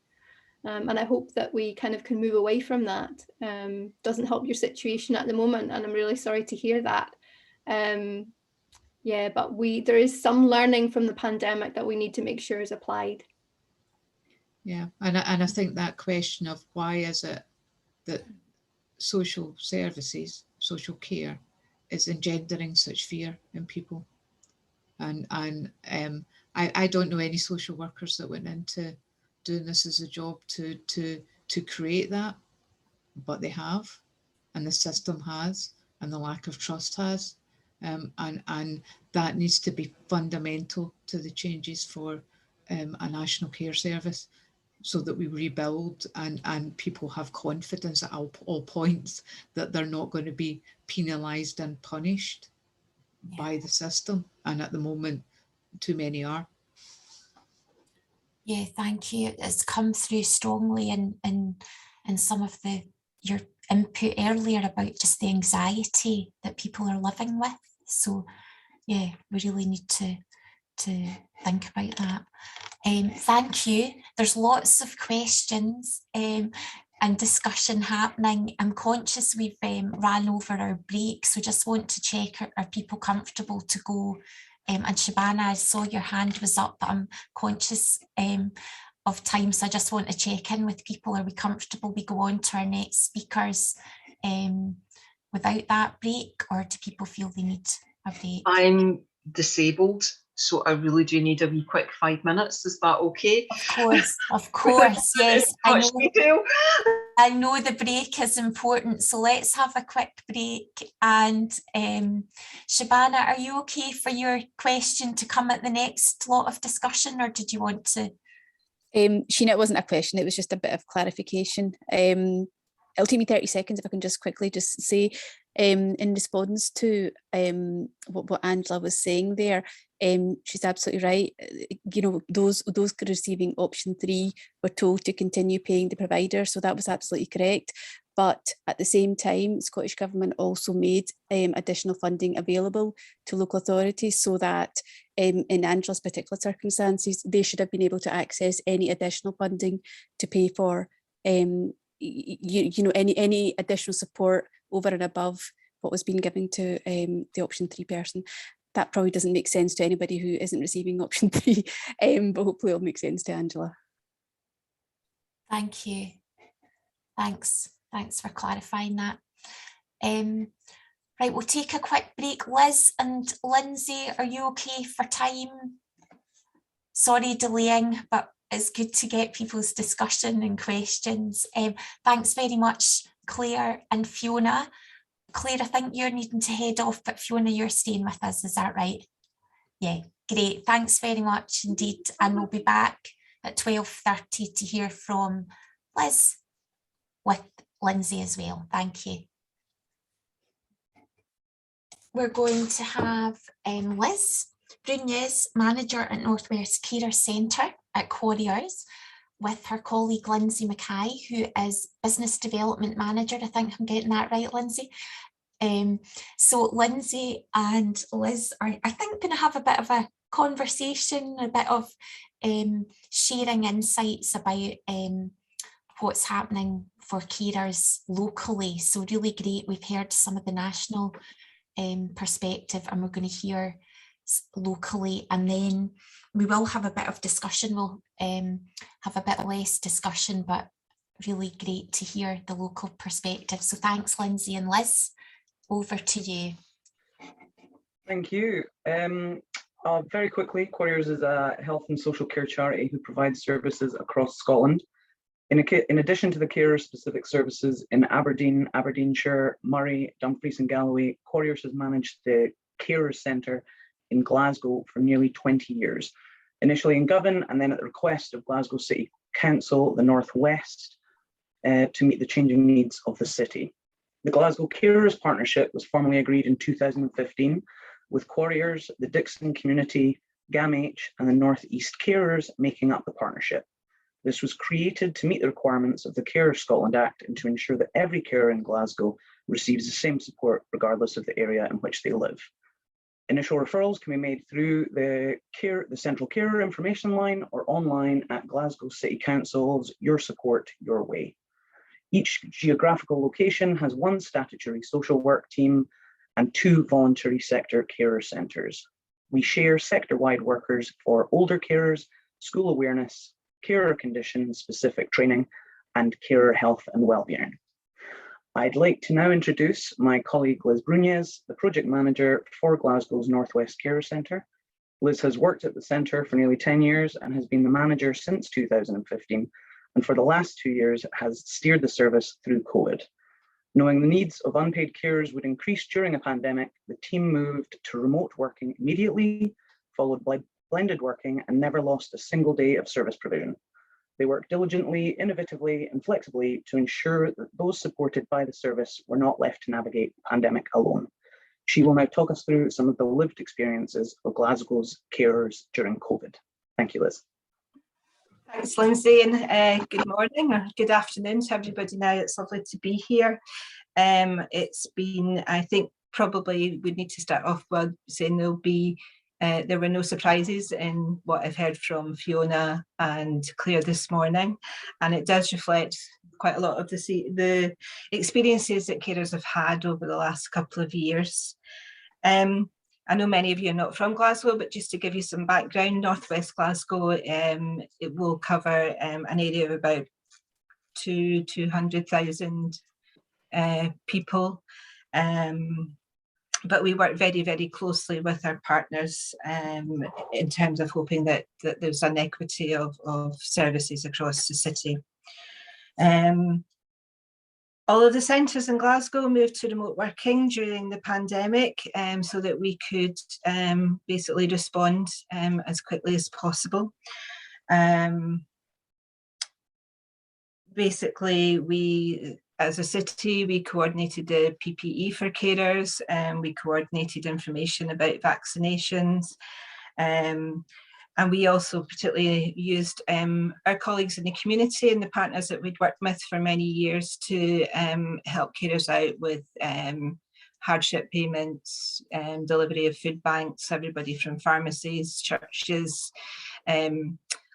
And I hope that we kind of can move away from that. Doesn't help your situation at the moment, and I'm really sorry to hear that. Yeah, but there is some learning from the pandemic that we need to make sure is applied. Yeah, and I think that question of why is it that social services, social care, is engendering such fear in people, and I don't know any social workers that went into doing this as a job to create that, but they have, and the system has, and the lack of trust has. And that needs to be fundamental to the changes for a national care service, so that we rebuild and people have confidence at all points that they're not going to be penalised and punished by the system. And at the moment, too many are. Yeah, thank you. It's come through strongly in some of your input earlier about just the anxiety that people are living with. So yeah, we really need to think about that. Thank you. There's lots of questions and discussion happening. I'm conscious we've ran over our break, so just want to check, are people comfortable to go? And Shabana, I saw your hand was up, but I'm conscious of time, so I just want to check in with people. Are we comfortable we go on to our next speakers without that break, or do people feel they need a break? I'm disabled, so I really do need a wee quick 5 minutes. Is that okay? Of course, yes. I know the break is important, so let's have a quick break. And Shabana, are you okay for your question to come at the next lot of discussion, or did you want to? Sheena, it wasn't a question, it was just a bit of clarification. It'll take me 30 seconds if I can just quickly just say, in response to what Angela was saying there, she's absolutely right. You know, those receiving option 3 were told to continue paying the provider, so that was absolutely correct. But at the same time, the Scottish Government also made additional funding available to local authorities, so that in Angela's particular circumstances, they should have been able to access any additional funding to pay for you know, any additional support over and above what was being given to the option 3 person. That probably doesn't make sense to anybody who isn't receiving option 3, but hopefully it'll make sense to Angela. Thank you. Thanks for clarifying that. Right, we'll take a quick break. Liz and Lindsay, are you okay for time? Sorry delaying, but it's good to get people's discussion and questions. Thanks very much, Claire and Fiona. Claire, I think you're needing to head off, but Fiona, you're staying with us, is that right? Yeah, great. Thanks very much indeed. And we'll be back at 12:30 to hear from Liz with Lindsay as well. Thank you. We're going to have Liz Brunias, manager at Northwest Carer Centre at Quarriers, with her colleague Lindsay Mackay, who is Business Development Manager. I think I'm getting that right, Lindsay. So Lindsay and Liz are, I think, going to have a bit of a conversation, a bit of sharing insights about what's happening for carers locally. So really great. We've heard some of the national perspective, and we're going to hear locally, and then we will have a bit of discussion. We'll have a bit less discussion, but really great to hear the local perspective. So thanks, Lindsay and Liz. Over to you. Thank you. Very quickly, Quarriers is a health and social care charity who provides services across Scotland. In addition to the carer-specific services in Aberdeen, Aberdeenshire, Moray, Dumfries and Galloway, Quarriers has managed the Carer Centre in Glasgow for nearly 20 years. Initially in Govan, and then at the request of Glasgow City Council, the North West, to meet the changing needs of the city. The Glasgow Carers Partnership was formally agreed in 2015, with Quarriers, the Dixon Community, GAMH and the North East Carers making up the partnership. This was created to meet the requirements of the Carer Scotland Act and to ensure that every carer in Glasgow receives the same support regardless of the area in which they live. Initial referrals can be made through the Central Carer Information Line or online at Glasgow City Council's Your Support, Your Way. Each geographical location has one statutory social work team and 2 voluntary sector carer centres. We share sector-wide workers for older carers, school awareness, carer condition-specific training, and carer health and wellbeing. I'd like to now introduce my colleague Liz Brunias, the project manager for Glasgow's Northwest Carer Centre. Liz has worked at the centre for nearly 10 years and has been the manager since 2015, and for the last 2 years has steered the service through COVID. Knowing the needs of unpaid carers would increase during a pandemic, the team moved to remote working immediately, followed by blended working, and never lost a single day of service provision. They worked diligently, innovatively, and flexibly to ensure that those supported by the service were not left to navigate the pandemic alone. She will now talk us through some of the lived experiences of Glasgow's carers during COVID. Thank you, Liz. Thanks, Lindsay, and good morning or good afternoon to everybody now. It's lovely to be here. It's been, I think, probably we need to start off by saying there were no surprises in what I've heard from Fiona and Claire this morning, and it does reflect quite a lot of the experiences that carers have had over the last couple of years. I know many of you are not from Glasgow, but just to give you some background, Northwest Glasgow, it will cover an area of about 200,000 people. But we work very, very closely with our partners in terms of hoping that there's an equity of services across the city. All of the centres in Glasgow moved to remote working during the pandemic so that we could basically respond as quickly as possible. Basically, we, as a city, we coordinated the PPE for carers, and we coordinated information about vaccinations. And we also particularly used our colleagues in the community and the partners that we'd worked with for many years to help carers out with hardship payments, delivery of food banks, everybody from pharmacies, churches,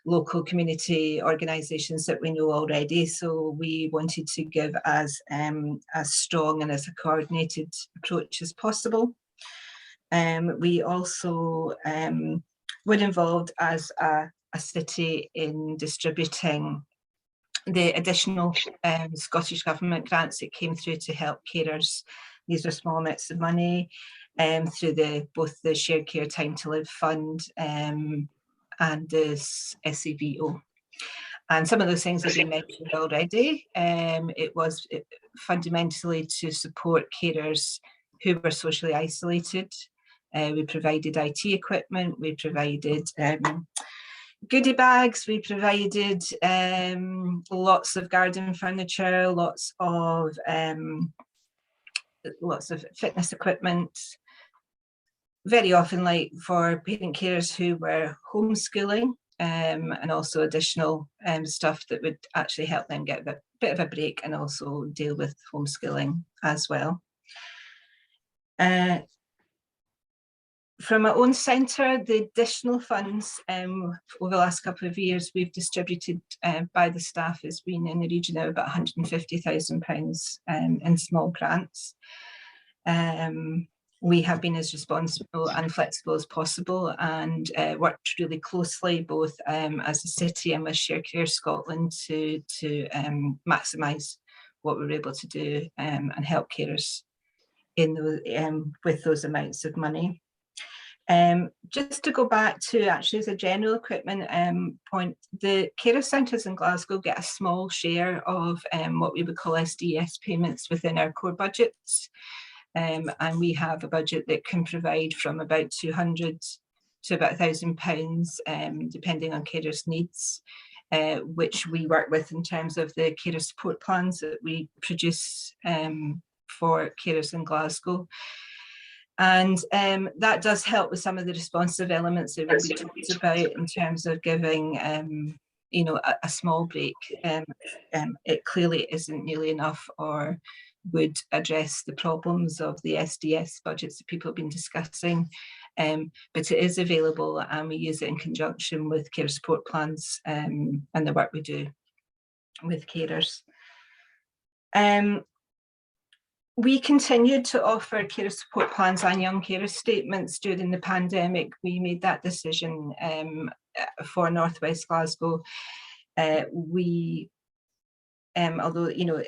local community organisations that we know already. So we wanted to give as strong and as a coordinated approach as possible. We also were involved as a city in distributing the additional Scottish Government grants that came through to help carers. These are small amounts of money through both the Shared Care Time to Live Fund and the SCVO. And some of those things have been mentioned already. It was fundamentally to support carers who were socially isolated. We provided IT equipment, we provided goodie bags, we provided lots of garden furniture, lots of fitness equipment. very often, like for parent carers who were homeschooling, and also additional stuff that would actually help them get a bit of a break and also deal with homeschooling as well. From our own centre, the additional funds over the last couple of years we've distributed by the staff has been in the region of about £150,000 in small grants. We have been as responsible and flexible as possible and worked really closely both as a city and with Share Care Scotland to maximise what we're able to do and help carers in the, with those amounts of money. Just to go back to actually as a general equipment point, the carer centres in Glasgow get a small share of what we would call SDS payments within our core budgets. And we have a budget that can provide from about 200 to about £1,000, depending on carers' needs, which we work with in terms of the carer support plans that we produce for carers in Glasgow. And that does help with some of the responsive elements that we talked about in terms of giving you know, a small break. It clearly isn't nearly enough or would address the problems of the SDS budgets that people have been discussing, but it is available and we use it in conjunction with care support plans and the work we do with carers. We continued to offer carer support plans and young carer statements during the pandemic. We made that decision for North West Glasgow. Although, you know,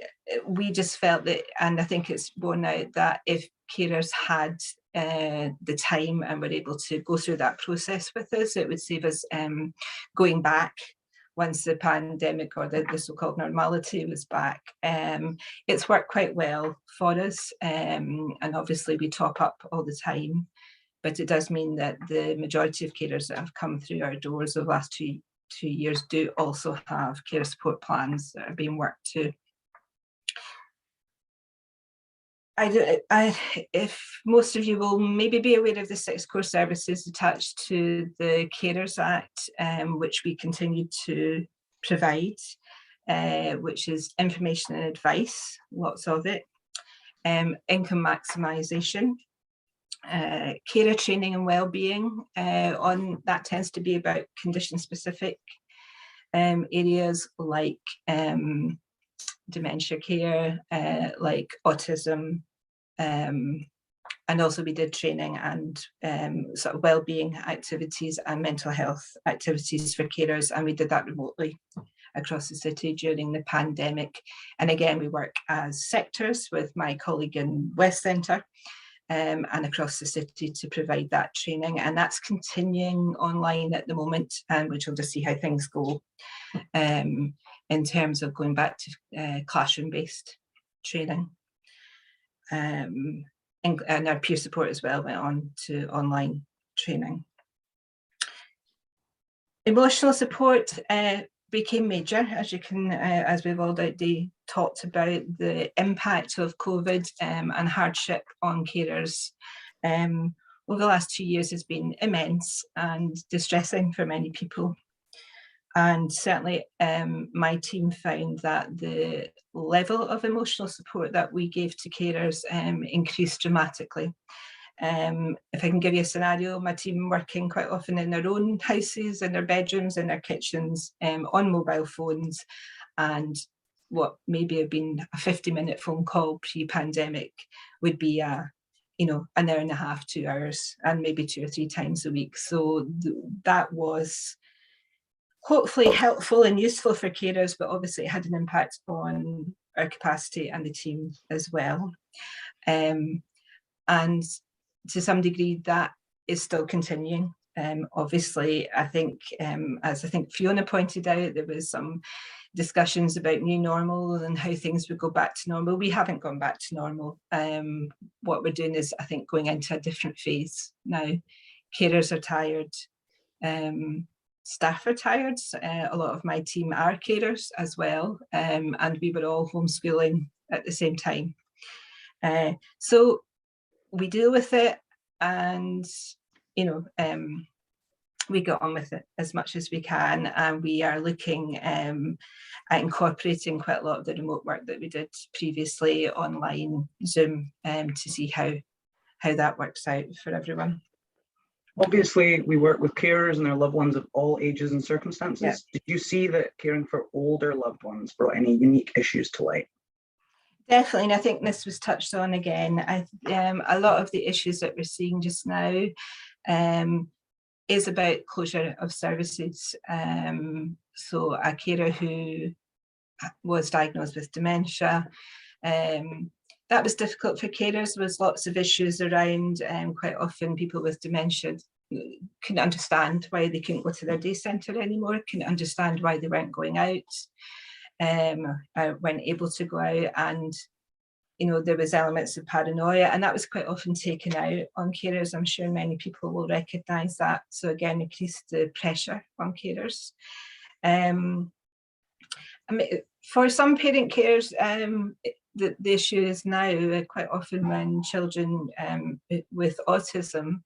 we just felt that, and I think it's borne out, that if carers had the time and were able to go through that process with us, it would save us going back once the pandemic or the so-called normality was back. It's worked quite well for us, and obviously we top up all the time, but it does mean that the majority of carers that have come through our doors over the last two years do also have care support plans that are being worked to. If most of you will maybe be aware of the 6 core services attached to the Carers Act, which we continue to provide, which is information and advice, lots of it, income maximisation, carer training and wellbeing. On that tends to be about condition specific areas like dementia care, like autism, and also we did training and sort of wellbeing activities and mental health activities for carers, and we did that remotely across the city during the pandemic. And again, we work as sectors with my colleague in West Centre and across the city to provide that training, and that's continuing online at the moment, and which we'll just see how things go in terms of going back to classroom-based training. And our peer support as well went on to online training. Emotional support became major, as you can, as we've already talked about, the impact of COVID and hardship on carers over the last 2 years has been immense and distressing for many people. And certainly my team found that the level of emotional support that we gave to carers increased dramatically. If I can give you a scenario, my team working quite often in their own houses, in their bedrooms, in their kitchens, on mobile phones, and what maybe have been a 50-minute phone call pre-pandemic would be you know, an hour and a half, 2 hours, and maybe 2 or 3 times a week. So that was hopefully helpful and useful for carers, but obviously it had an impact on our capacity and the team as well. And to some degree that is still continuing. Obviously, I think, as I think Fiona pointed out, there was some discussions about new normal and how things would go back to normal. We haven't gone back to normal. What we're doing is, I think, going into a different phase now. Carers are tired. Staff are tired. A lot of my team are carers as well, and we were all homeschooling at the same time. So we deal with it. and we get on with it as much as we can, and we are looking at incorporating quite a lot of the remote work that we did previously online, Zoom, to see how that works out for everyone. Obviously, we work with carers and their loved ones of all ages and circumstances. Yeah. Did you see that caring for older loved ones brought any unique issues to light? Definitely, and I think this was touched on again. A lot of the issues that we're seeing just now is about closure of services. So a carer who was diagnosed with dementia, that was difficult for carers. There was lots of issues around, quite often people with dementia couldn't understand why they couldn't go to their day centre anymore, couldn't understand why they weren't going out, weren't able to go out, and there was elements of paranoia, and that was quite often taken out on carers. I'm sure many people will recognise that. So again, increased the pressure on carers. For some parent carers, the issue is now quite often when children with autism,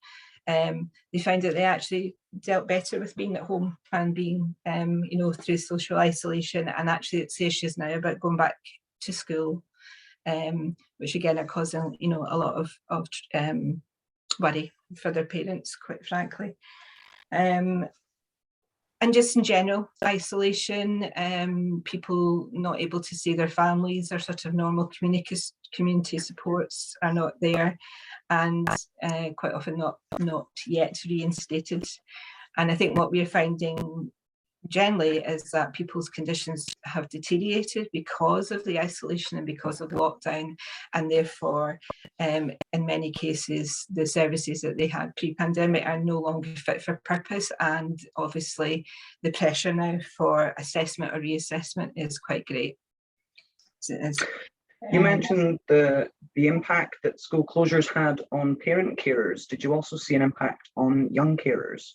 they find that they actually dealt better with being at home and being, through social isolation. And actually it's issues now about going back to school, which again are causing, a lot of worry for their parents, quite frankly. And just in general, isolation, people not able to see their families, or sort of normal community supports are not there, and quite often not yet reinstated. And I think what we're finding generally is that people's conditions have deteriorated because of the isolation and because of lockdown, and therefore in many cases the services that they had pre-pandemic are no longer fit for purpose, and obviously the pressure now for assessment or reassessment is quite great. You mentioned the impact that school closures had on parent carers. Did you also see an impact on young carers?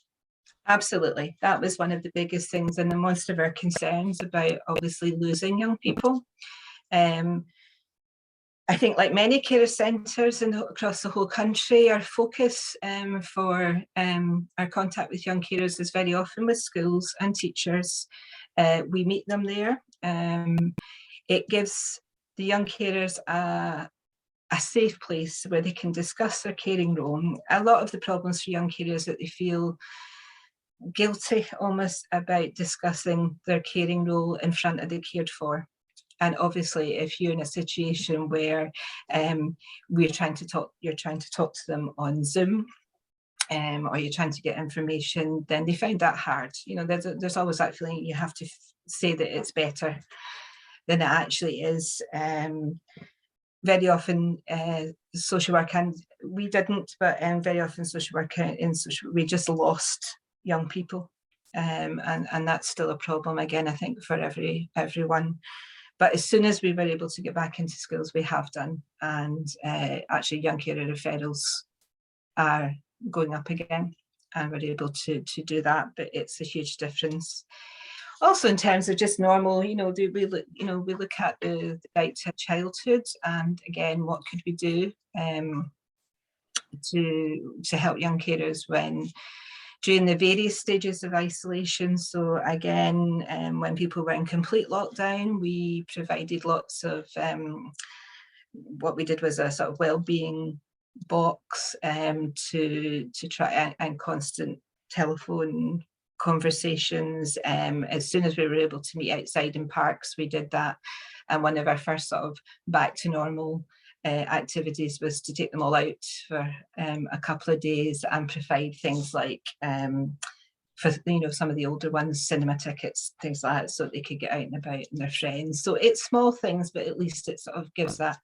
Absolutely. That was one of the biggest things, and most of our concerns about obviously losing young people. I think, like many carer centres across the whole country, our focus for our contact with young carers is very often with schools and teachers. We meet them there. It gives the young carers a safe place where they can discuss their caring role. A lot of the problems for young carers is that they feel guilty almost about discussing their caring role in front of the cared for. And obviously if you're in a situation where you're trying to talk to them on Zoom, or you're trying to get information, then they find that hard. There's always that feeling you have to say that it's better than it actually is. Very often social work, and we didn't, but very often social work we just lost young people, and that's still a problem again, I think, for everyone. But as soon as we were able to get back into schools, we have done, and actually young carer referrals are going up again, and we're able to do that. But it's a huge difference. Also, in terms of just normal, we look at the right to childhood, and again, what could we do to help young carers during the various stages of isolation. So again, when people were in complete lockdown, we provided lots of, what we did was a sort of wellbeing box to try and constant telephone conversations. As soon as we were able to meet outside in parks, we did that. And one of our first sort of back to normal activities was to take them all out for a couple of days and provide things like for some of the older ones, cinema tickets, things like that, so they could get out and about and their friends. So it's small things, but at least it sort of gives that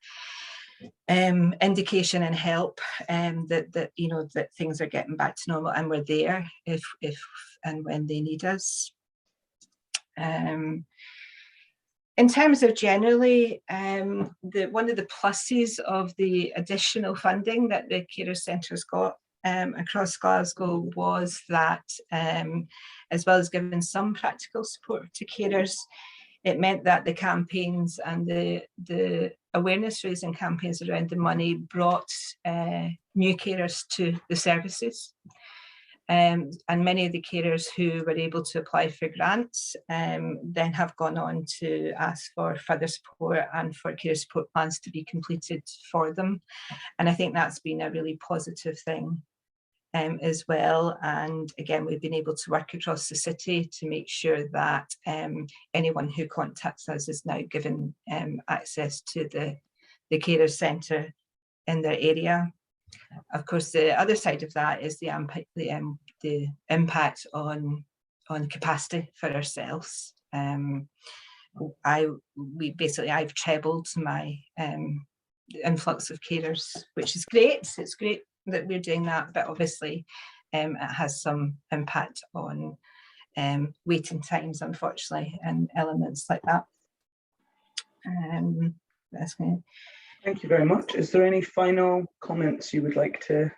indication and help that things are getting back to normal, and we're there if and when they need us. In terms of generally, one of the pluses of the additional funding that the carer centres got across Glasgow was that, as well as giving some practical support to carers, it meant that the campaigns and the awareness raising campaigns around the money brought new carers to the services. And many of the carers who were able to apply for grants then have gone on to ask for further support and for carer support plans to be completed for them. And I think that's been a really positive thing as well. And again, we've been able to work across the city to make sure that anyone who contacts us is now given access to the carer centre in their area. Of course, the other side of that is the impact on capacity for ourselves. I've trebled my influx of carers, which is great. It's great that we're doing that, but obviously it has some impact on waiting times, unfortunately, and elements like that. That's good. Thank you very much. Is there any final comments you would like to?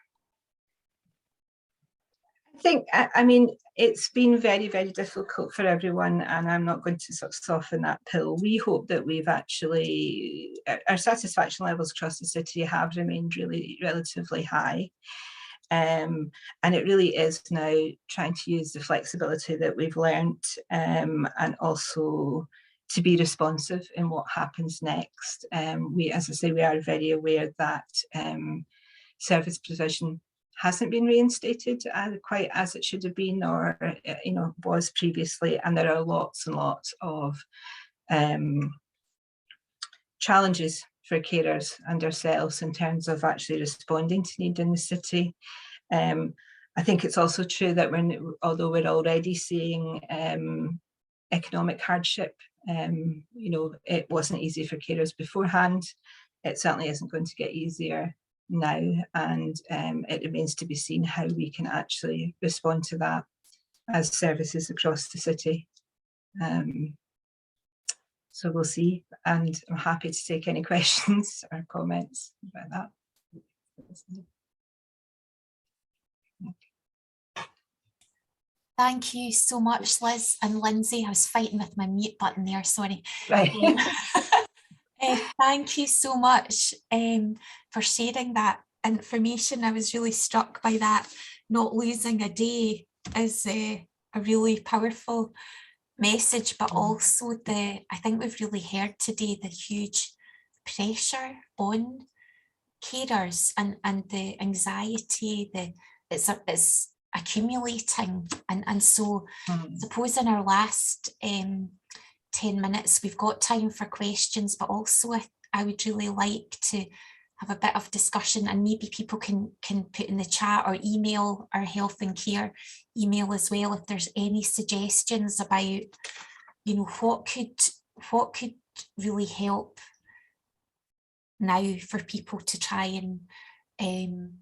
I think, I mean, it's been very, very difficult for everyone, and I'm not going to sort of soften that pill. We hope that we've actually, our satisfaction levels across the city have remained really relatively high. And it really is now trying to use the flexibility that we've learned and also to be responsive in what happens next. We, as I say, we are very aware that service provision hasn't been reinstated quite as it should have been, or was previously, and there are lots and lots of challenges for carers and ourselves in terms of actually responding to need in the city. I think it's also true that although we're already seeing economic hardship, it wasn't easy for carers beforehand. It certainly isn't going to get easier now, and it remains to be seen how we can actually respond to that as services across the city. So we'll see, and I'm happy to take any questions or comments about that. Thank you so much, Liz and Lindsay. I was fighting with my mute button there, sorry. Right. Thank you so much for sharing that information. I was really struck by that. Not losing a day is a really powerful message, but also I think we've really heard today the huge pressure on carers and the anxiety, it's accumulating, and so I suppose in our last 10 minutes we've got time for questions, but also I would really like to have a bit of discussion, and maybe people can put in the chat or email our health and care email as well if there's any suggestions about what could really help now for people to try and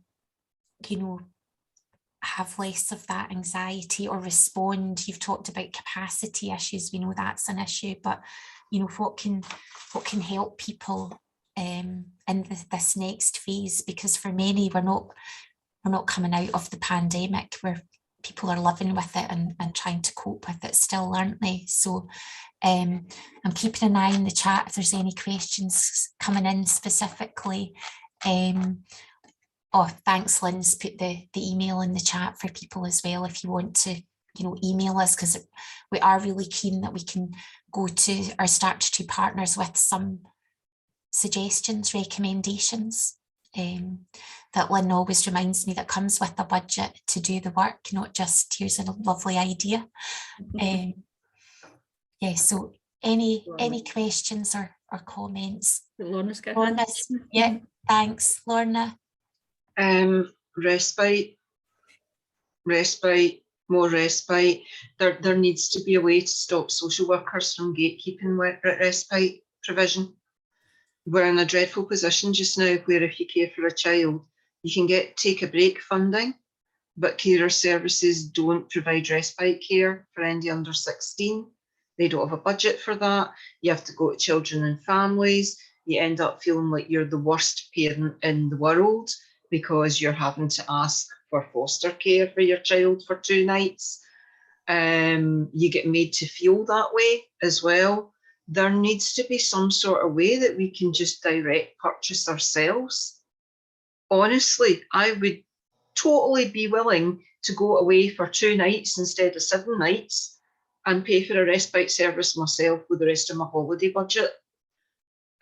have less of that anxiety or respond. You've talked about capacity issues, we know that's an issue, but what can help people in this next phase, because for many we're not coming out of the pandemic, where people are living with it and trying to cope with it still, aren't they? So I'm keeping an eye on the chat if there's any questions coming in specifically. Oh, thanks, Lynn's put the email in the chat for people as well if you want to email us, because we are really keen that we can go to our Chapter 2 partners with some suggestions, recommendations, that Lynn always reminds me that comes with a budget to do the work, not just here's a lovely idea. Yeah, so any questions or comments? Lorna's got Lorna's, yeah, thanks, Lorna. Respite, more respite. There needs to be a way to stop social workers from gatekeeping respite provision. We're in a dreadful position just now where if you care for a child, you can get take a break funding, but carer services don't provide respite care for anybody under 16. They don't have a budget for that. You have to go to children and families. You end up feeling like you're the worst parent in the world because you're having to ask for foster care for your child for 2 nights. You get made to feel that way as well. there needs to be some sort of way that we can just direct purchase ourselves. Honestly, I would totally be willing to go away for 2 nights instead of 7 nights and pay for a respite service myself with the rest of my holiday budget.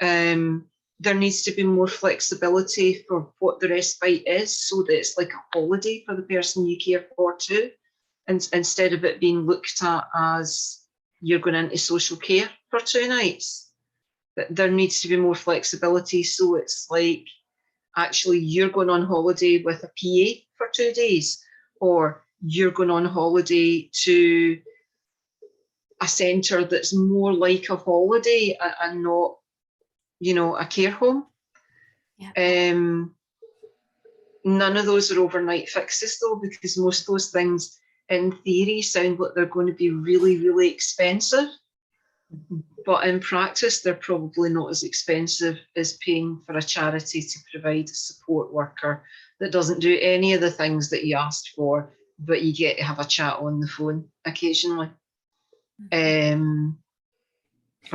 There needs to be more flexibility for what the respite is, so that it's like a holiday for the person you care for too, and instead of it being looked at as you're going into social care for 2 nights. There needs to be more flexibility, so it's like, actually you're going on holiday with a PA for 2 days, or you're going on holiday to a centre that's more like a holiday and not, you know, a care home. Yeah. None of those are overnight fixes though, because most of those things in theory sound like they're going to be really, really expensive. But in practice, they're probably not as expensive as paying for a charity to provide a support worker that doesn't do any of the things that you asked for, but you get to have a chat on the phone occasionally. I'm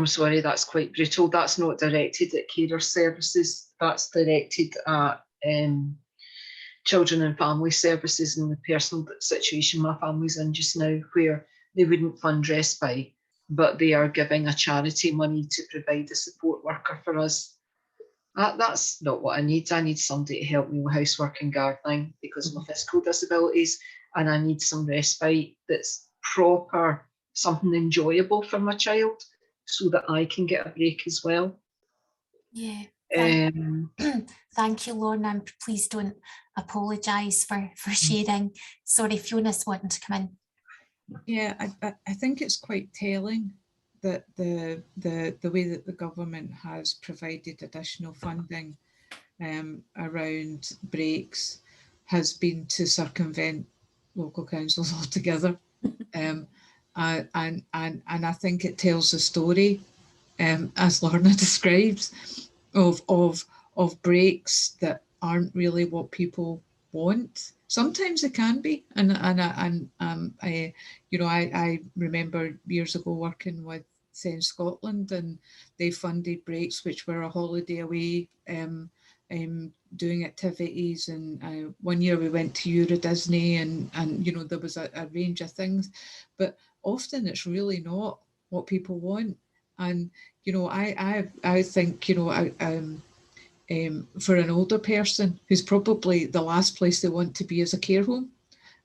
sorry, that's quite brutal. That's not directed at carer services. That's directed at children and family services in the personal situation my family's in just now, where they wouldn't fund respite, but they are giving a charity money to provide a support worker for us. That's not what I need. I need somebody to help me with housework and gardening because of my physical disabilities, and I need some respite that's proper, something enjoyable for my child, so that I can get a break as well. Yeah. Thank you, Lorna, and please don't apologise for sharing. Sorry, Fiona's wanting to come in. Yeah, I think it's quite telling that the way that the government has provided additional funding around breaks has been to circumvent local councils altogether. And I think it tells the story, as Lorna describes, of breaks that aren't really what people want. Sometimes it can be, and I remember years ago working with Send Scotland, and they funded breaks which were a holiday away, doing activities. And 1 year we went to Euro Disney, and there was a range of things, but often it's really not what people want. And I think for an older person who's probably the last place they want to be is a care home,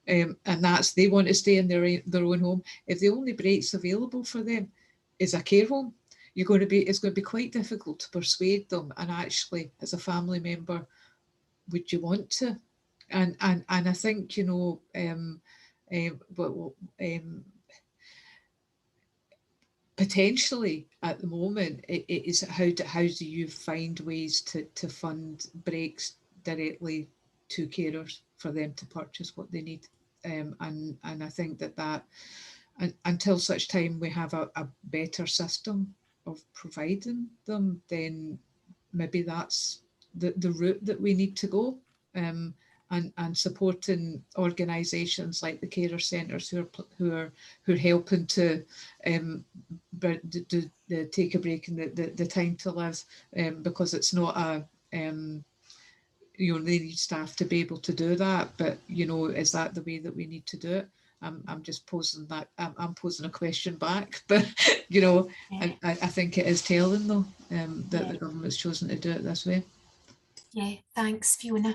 and that's, they want to stay in their own home. If the only breaks available for them is a care home, it's going to be quite difficult to persuade them. And actually, as a family member, would you want to? And I think potentially at the moment it is how do you find ways to fund breaks directly to carers for them to purchase what they need, and I think that until such time we have a better system of providing them, then maybe that's the route that we need to go. And supporting organisations like the carer centres who are helping to take a break in the time to live, because it's not a they need staff to be able to do that. But is that the way that we need to do it? I'm just posing that. I'm posing a question back, but yeah. I think it is telling though that the government's chosen to do it this way. Yeah, thanks, Fiona.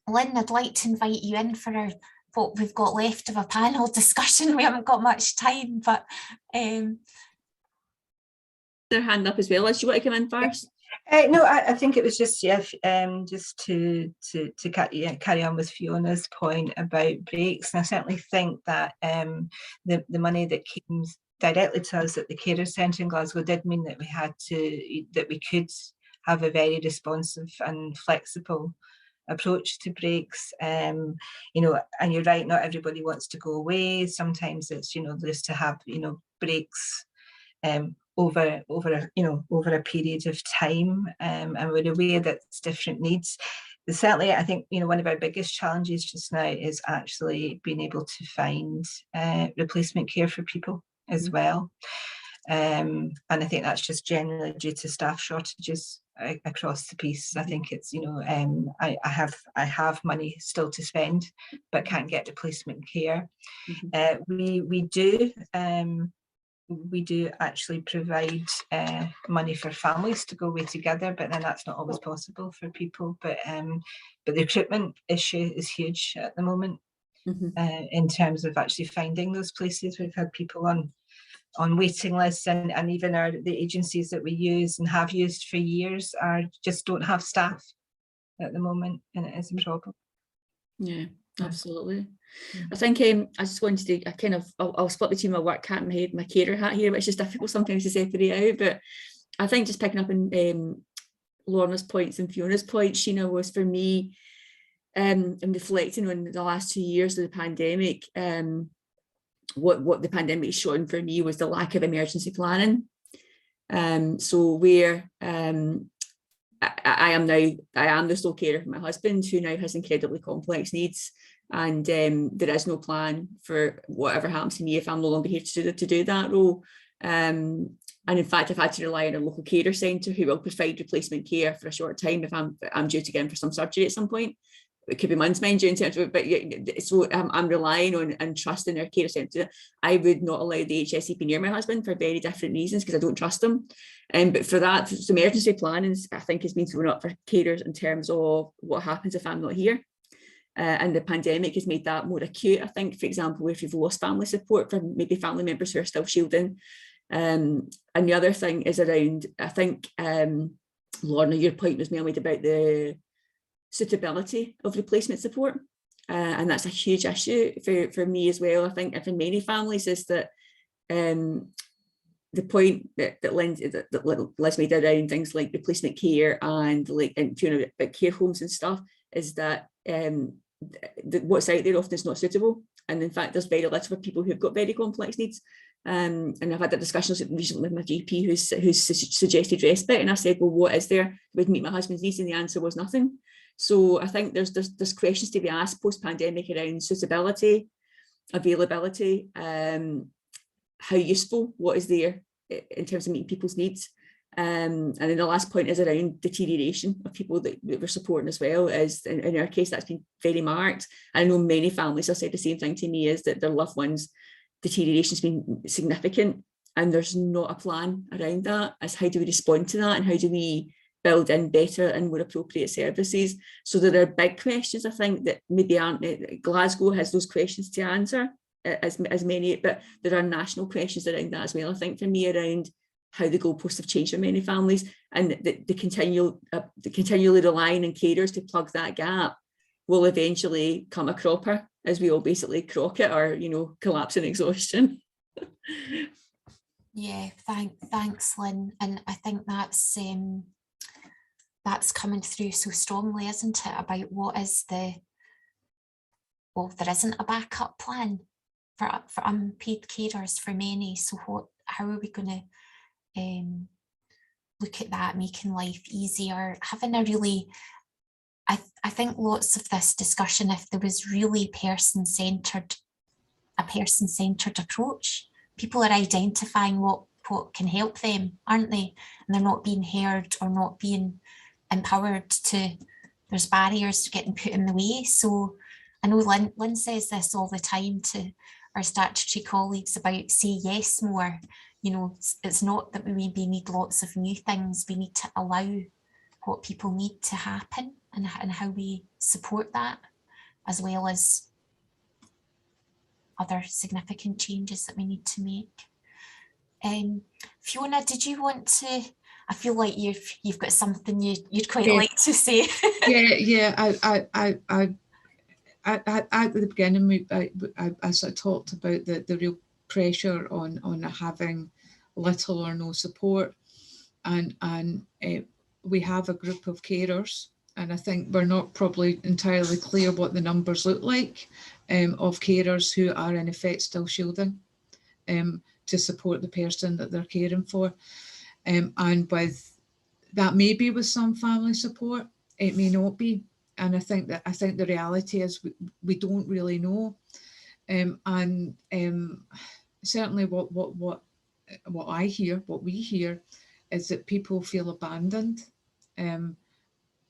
Lynn, I'd like to invite you in for what we've got left of a panel discussion. We haven't got much time, but their hand up as well. As you want to come in first? No, I think it was just just to carry on with Fiona's point about breaks. And I certainly think that the money that came directly to us at the Carer Centre in Glasgow did mean that we could have a very responsive and flexible approach to breaks. And you're right, not everybody wants to go away. Sometimes it's just to have breaks over a period of time, and we're aware that it's different needs. But certainly, I think one of our biggest challenges just now is actually being able to find replacement care for people as well. And I think that's just generally due to staff shortages across the piece. I think it's, you know, I have money still to spend, but can't get to placement care. We do actually provide money for families to go away together, but then that's not always possible for people. But the recruitment issue is huge at the moment in terms of actually finding those places. We've had people on waiting lists, and even the agencies that we use and have used for years just don't have staff at the moment, and it is a problem. Yeah, absolutely. I think I just wanted to I'll split between my work hat and my carer hat here, which is difficult sometimes to separate out. But I think just picking up on Lorna's points and Fiona's points, Sheena, was for me, and reflecting on the last 2 years of the pandemic, what the pandemic has shown for me was the lack of emergency planning. So where I am the sole carer for my husband, who now has incredibly complex needs, and there is no plan for whatever happens to me if I'm no longer here to do that role. And in fact, I've had to rely on a local carer centre who will provide replacement care for a short time if I'm due to get in for some surgery at some point. It could be months, mind you, in terms of, but so I'm relying on and trusting our care centre. I would not allow the HSCP near my husband for very different reasons, because I don't trust them. But for that, some emergency planning, I think, has been thrown up for carers in terms of what happens if I'm not here. And the pandemic has made that more acute, I think, for example, if we've lost family support from maybe family members who are still shielding. And the other thing is around, I think, Lorna, your point was made about the suitability of replacement support. And that's a huge issue for me as well, I think, and for many families, is that the point that Liz made around things like replacement care and care homes and stuff is that what's out there often is not suitable. And in fact, there's very little for people who've got very complex needs. And I've had that discussion recently with my GP who's suggested respite. And I said, well, what is there that would meet my husband's needs? And the answer was nothing. So I think there's questions to be asked post-pandemic around suitability, availability, how useful, what is there in terms of meeting people's needs. And then the last point is around deterioration of people that we're supporting as well. Is in our case, that's been very marked. I know many families have said the same thing to me, is that their loved ones' deterioration has been significant, and there's not a plan around that. As how do we respond to that, and how do we build in better and more appropriate services? So there are big questions, I think, that maybe aren't. Glasgow has those questions to answer, as many, but there are national questions around that as well, I think, for me, around how the goalposts have changed for many families, and the continually relying on carers to plug that gap will eventually come a cropper as we all basically crock it or, collapse in exhaustion. Yeah, thanks, Lynn. And I think that's coming through so strongly, isn't it, about what is there isn't a backup plan for unpaid carers for many. So how are we going to look at that, making life easier, having a really, I think lots of this discussion, if there was really a person-centered approach, people are identifying what can help them, aren't they? And they're not being heard or not being empowered there's barriers to getting put in the way. So I know Lynn says this all the time to our statutory colleagues about say yes more. It's not that we maybe need lots of new things. We need to allow what people need to happen and how we support that, as well as other significant changes that we need to make. Fiona, did you want to? I feel like you've got something you'd quite like to say. Yeah. At the beginning, I sort of talked about the real pressure on having little or no support, and we have a group of carers, and I think we're not probably entirely clear what the numbers look like of carers who are in effect still shielding to support the person that they're caring for, and with that, maybe with some family support, it may not be. And I think the reality is we don't really know, and certainly what what we hear is that people feel abandoned,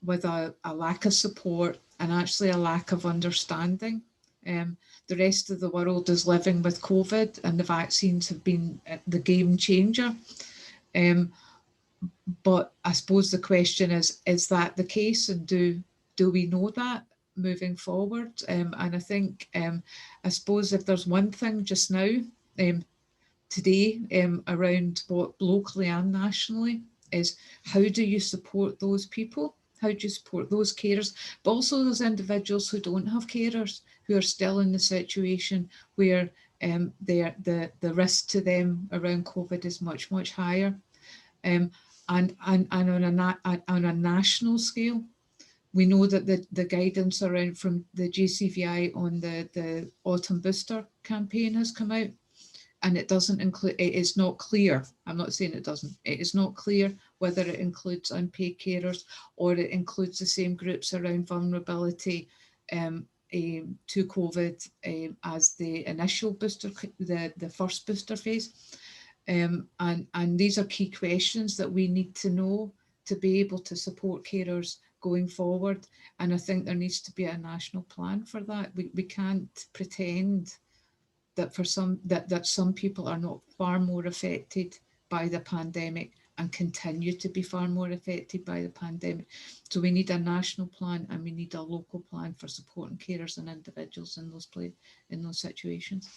with a lack of support and actually a lack of understanding. The rest of the world is living with COVID, and the vaccines have been the game changer. But I suppose the question is that the case, and do we know that moving forward? And I think, I suppose if there's one thing just now, today, around what locally and nationally, is how do you support those people? How do you support those carers, but also those individuals who don't have carers, who are still in the situation where the risk to them around COVID is much, much higher. And on a national scale, we know that the guidance around from the GCVI on the autumn booster campaign has come out, and it doesn't include, it is not clear, I'm not saying it doesn't, it is not clear whether it includes unpaid carers or it includes the same groups around vulnerability to COVID as the initial booster, the first booster phase. And these are key questions that we need to know to be able to support carers going forward. And I think there needs to be a national plan for that. We can't pretend that for some that some people are not far more affected by the pandemic and continue to be far more affected by the pandemic. So we need a national plan, and we need a local plan for supporting carers and individuals in those situations.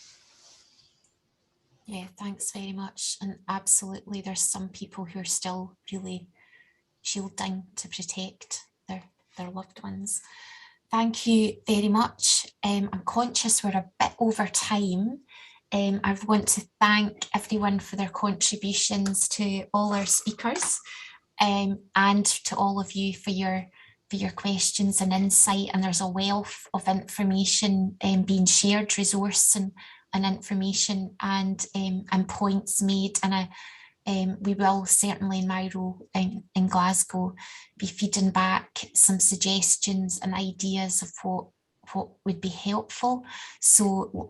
Yeah, thanks very much. And absolutely, there's some people who are still really shielding to protect their loved ones. Thank you very much. I'm conscious we're a bit over time. I want to thank everyone for their contributions to all our speakers, and to all of you for your questions and insight. And there's a wealth of information being shared, resource and information and points made. And we will certainly in my role in Glasgow be feeding back some suggestions and ideas of what would be helpful. So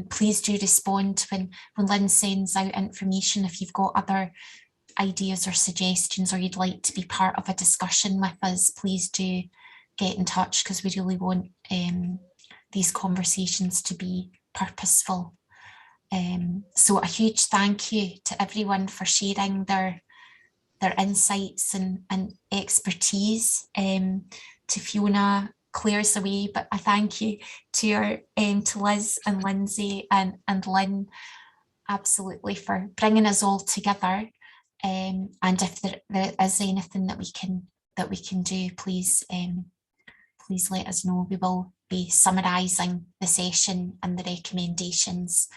please do respond when Lynn sends out information. If you've got other ideas or suggestions, or you'd like to be part of a discussion with us, please do get in touch, because we really want these conversations to be purposeful. So a huge thank you to everyone for sharing their insights and expertise. To Fiona, Claire's away, but a thank you to Liz and Lindsay and Lynn, absolutely, for bringing us all together. And if there is anything that we can do, please let us know. We will be summarising the session and the recommendations.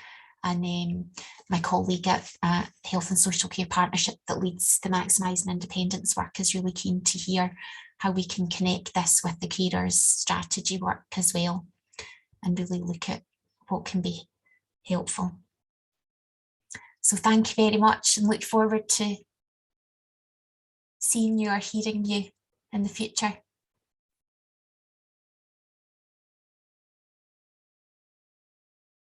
And my colleague at Health and Social Care Partnership that leads the Maximising Independence work is really keen to hear how we can connect this with the carers strategy work as well, and really look at what can be helpful. So thank you very much, and look forward to seeing you or hearing you in the future.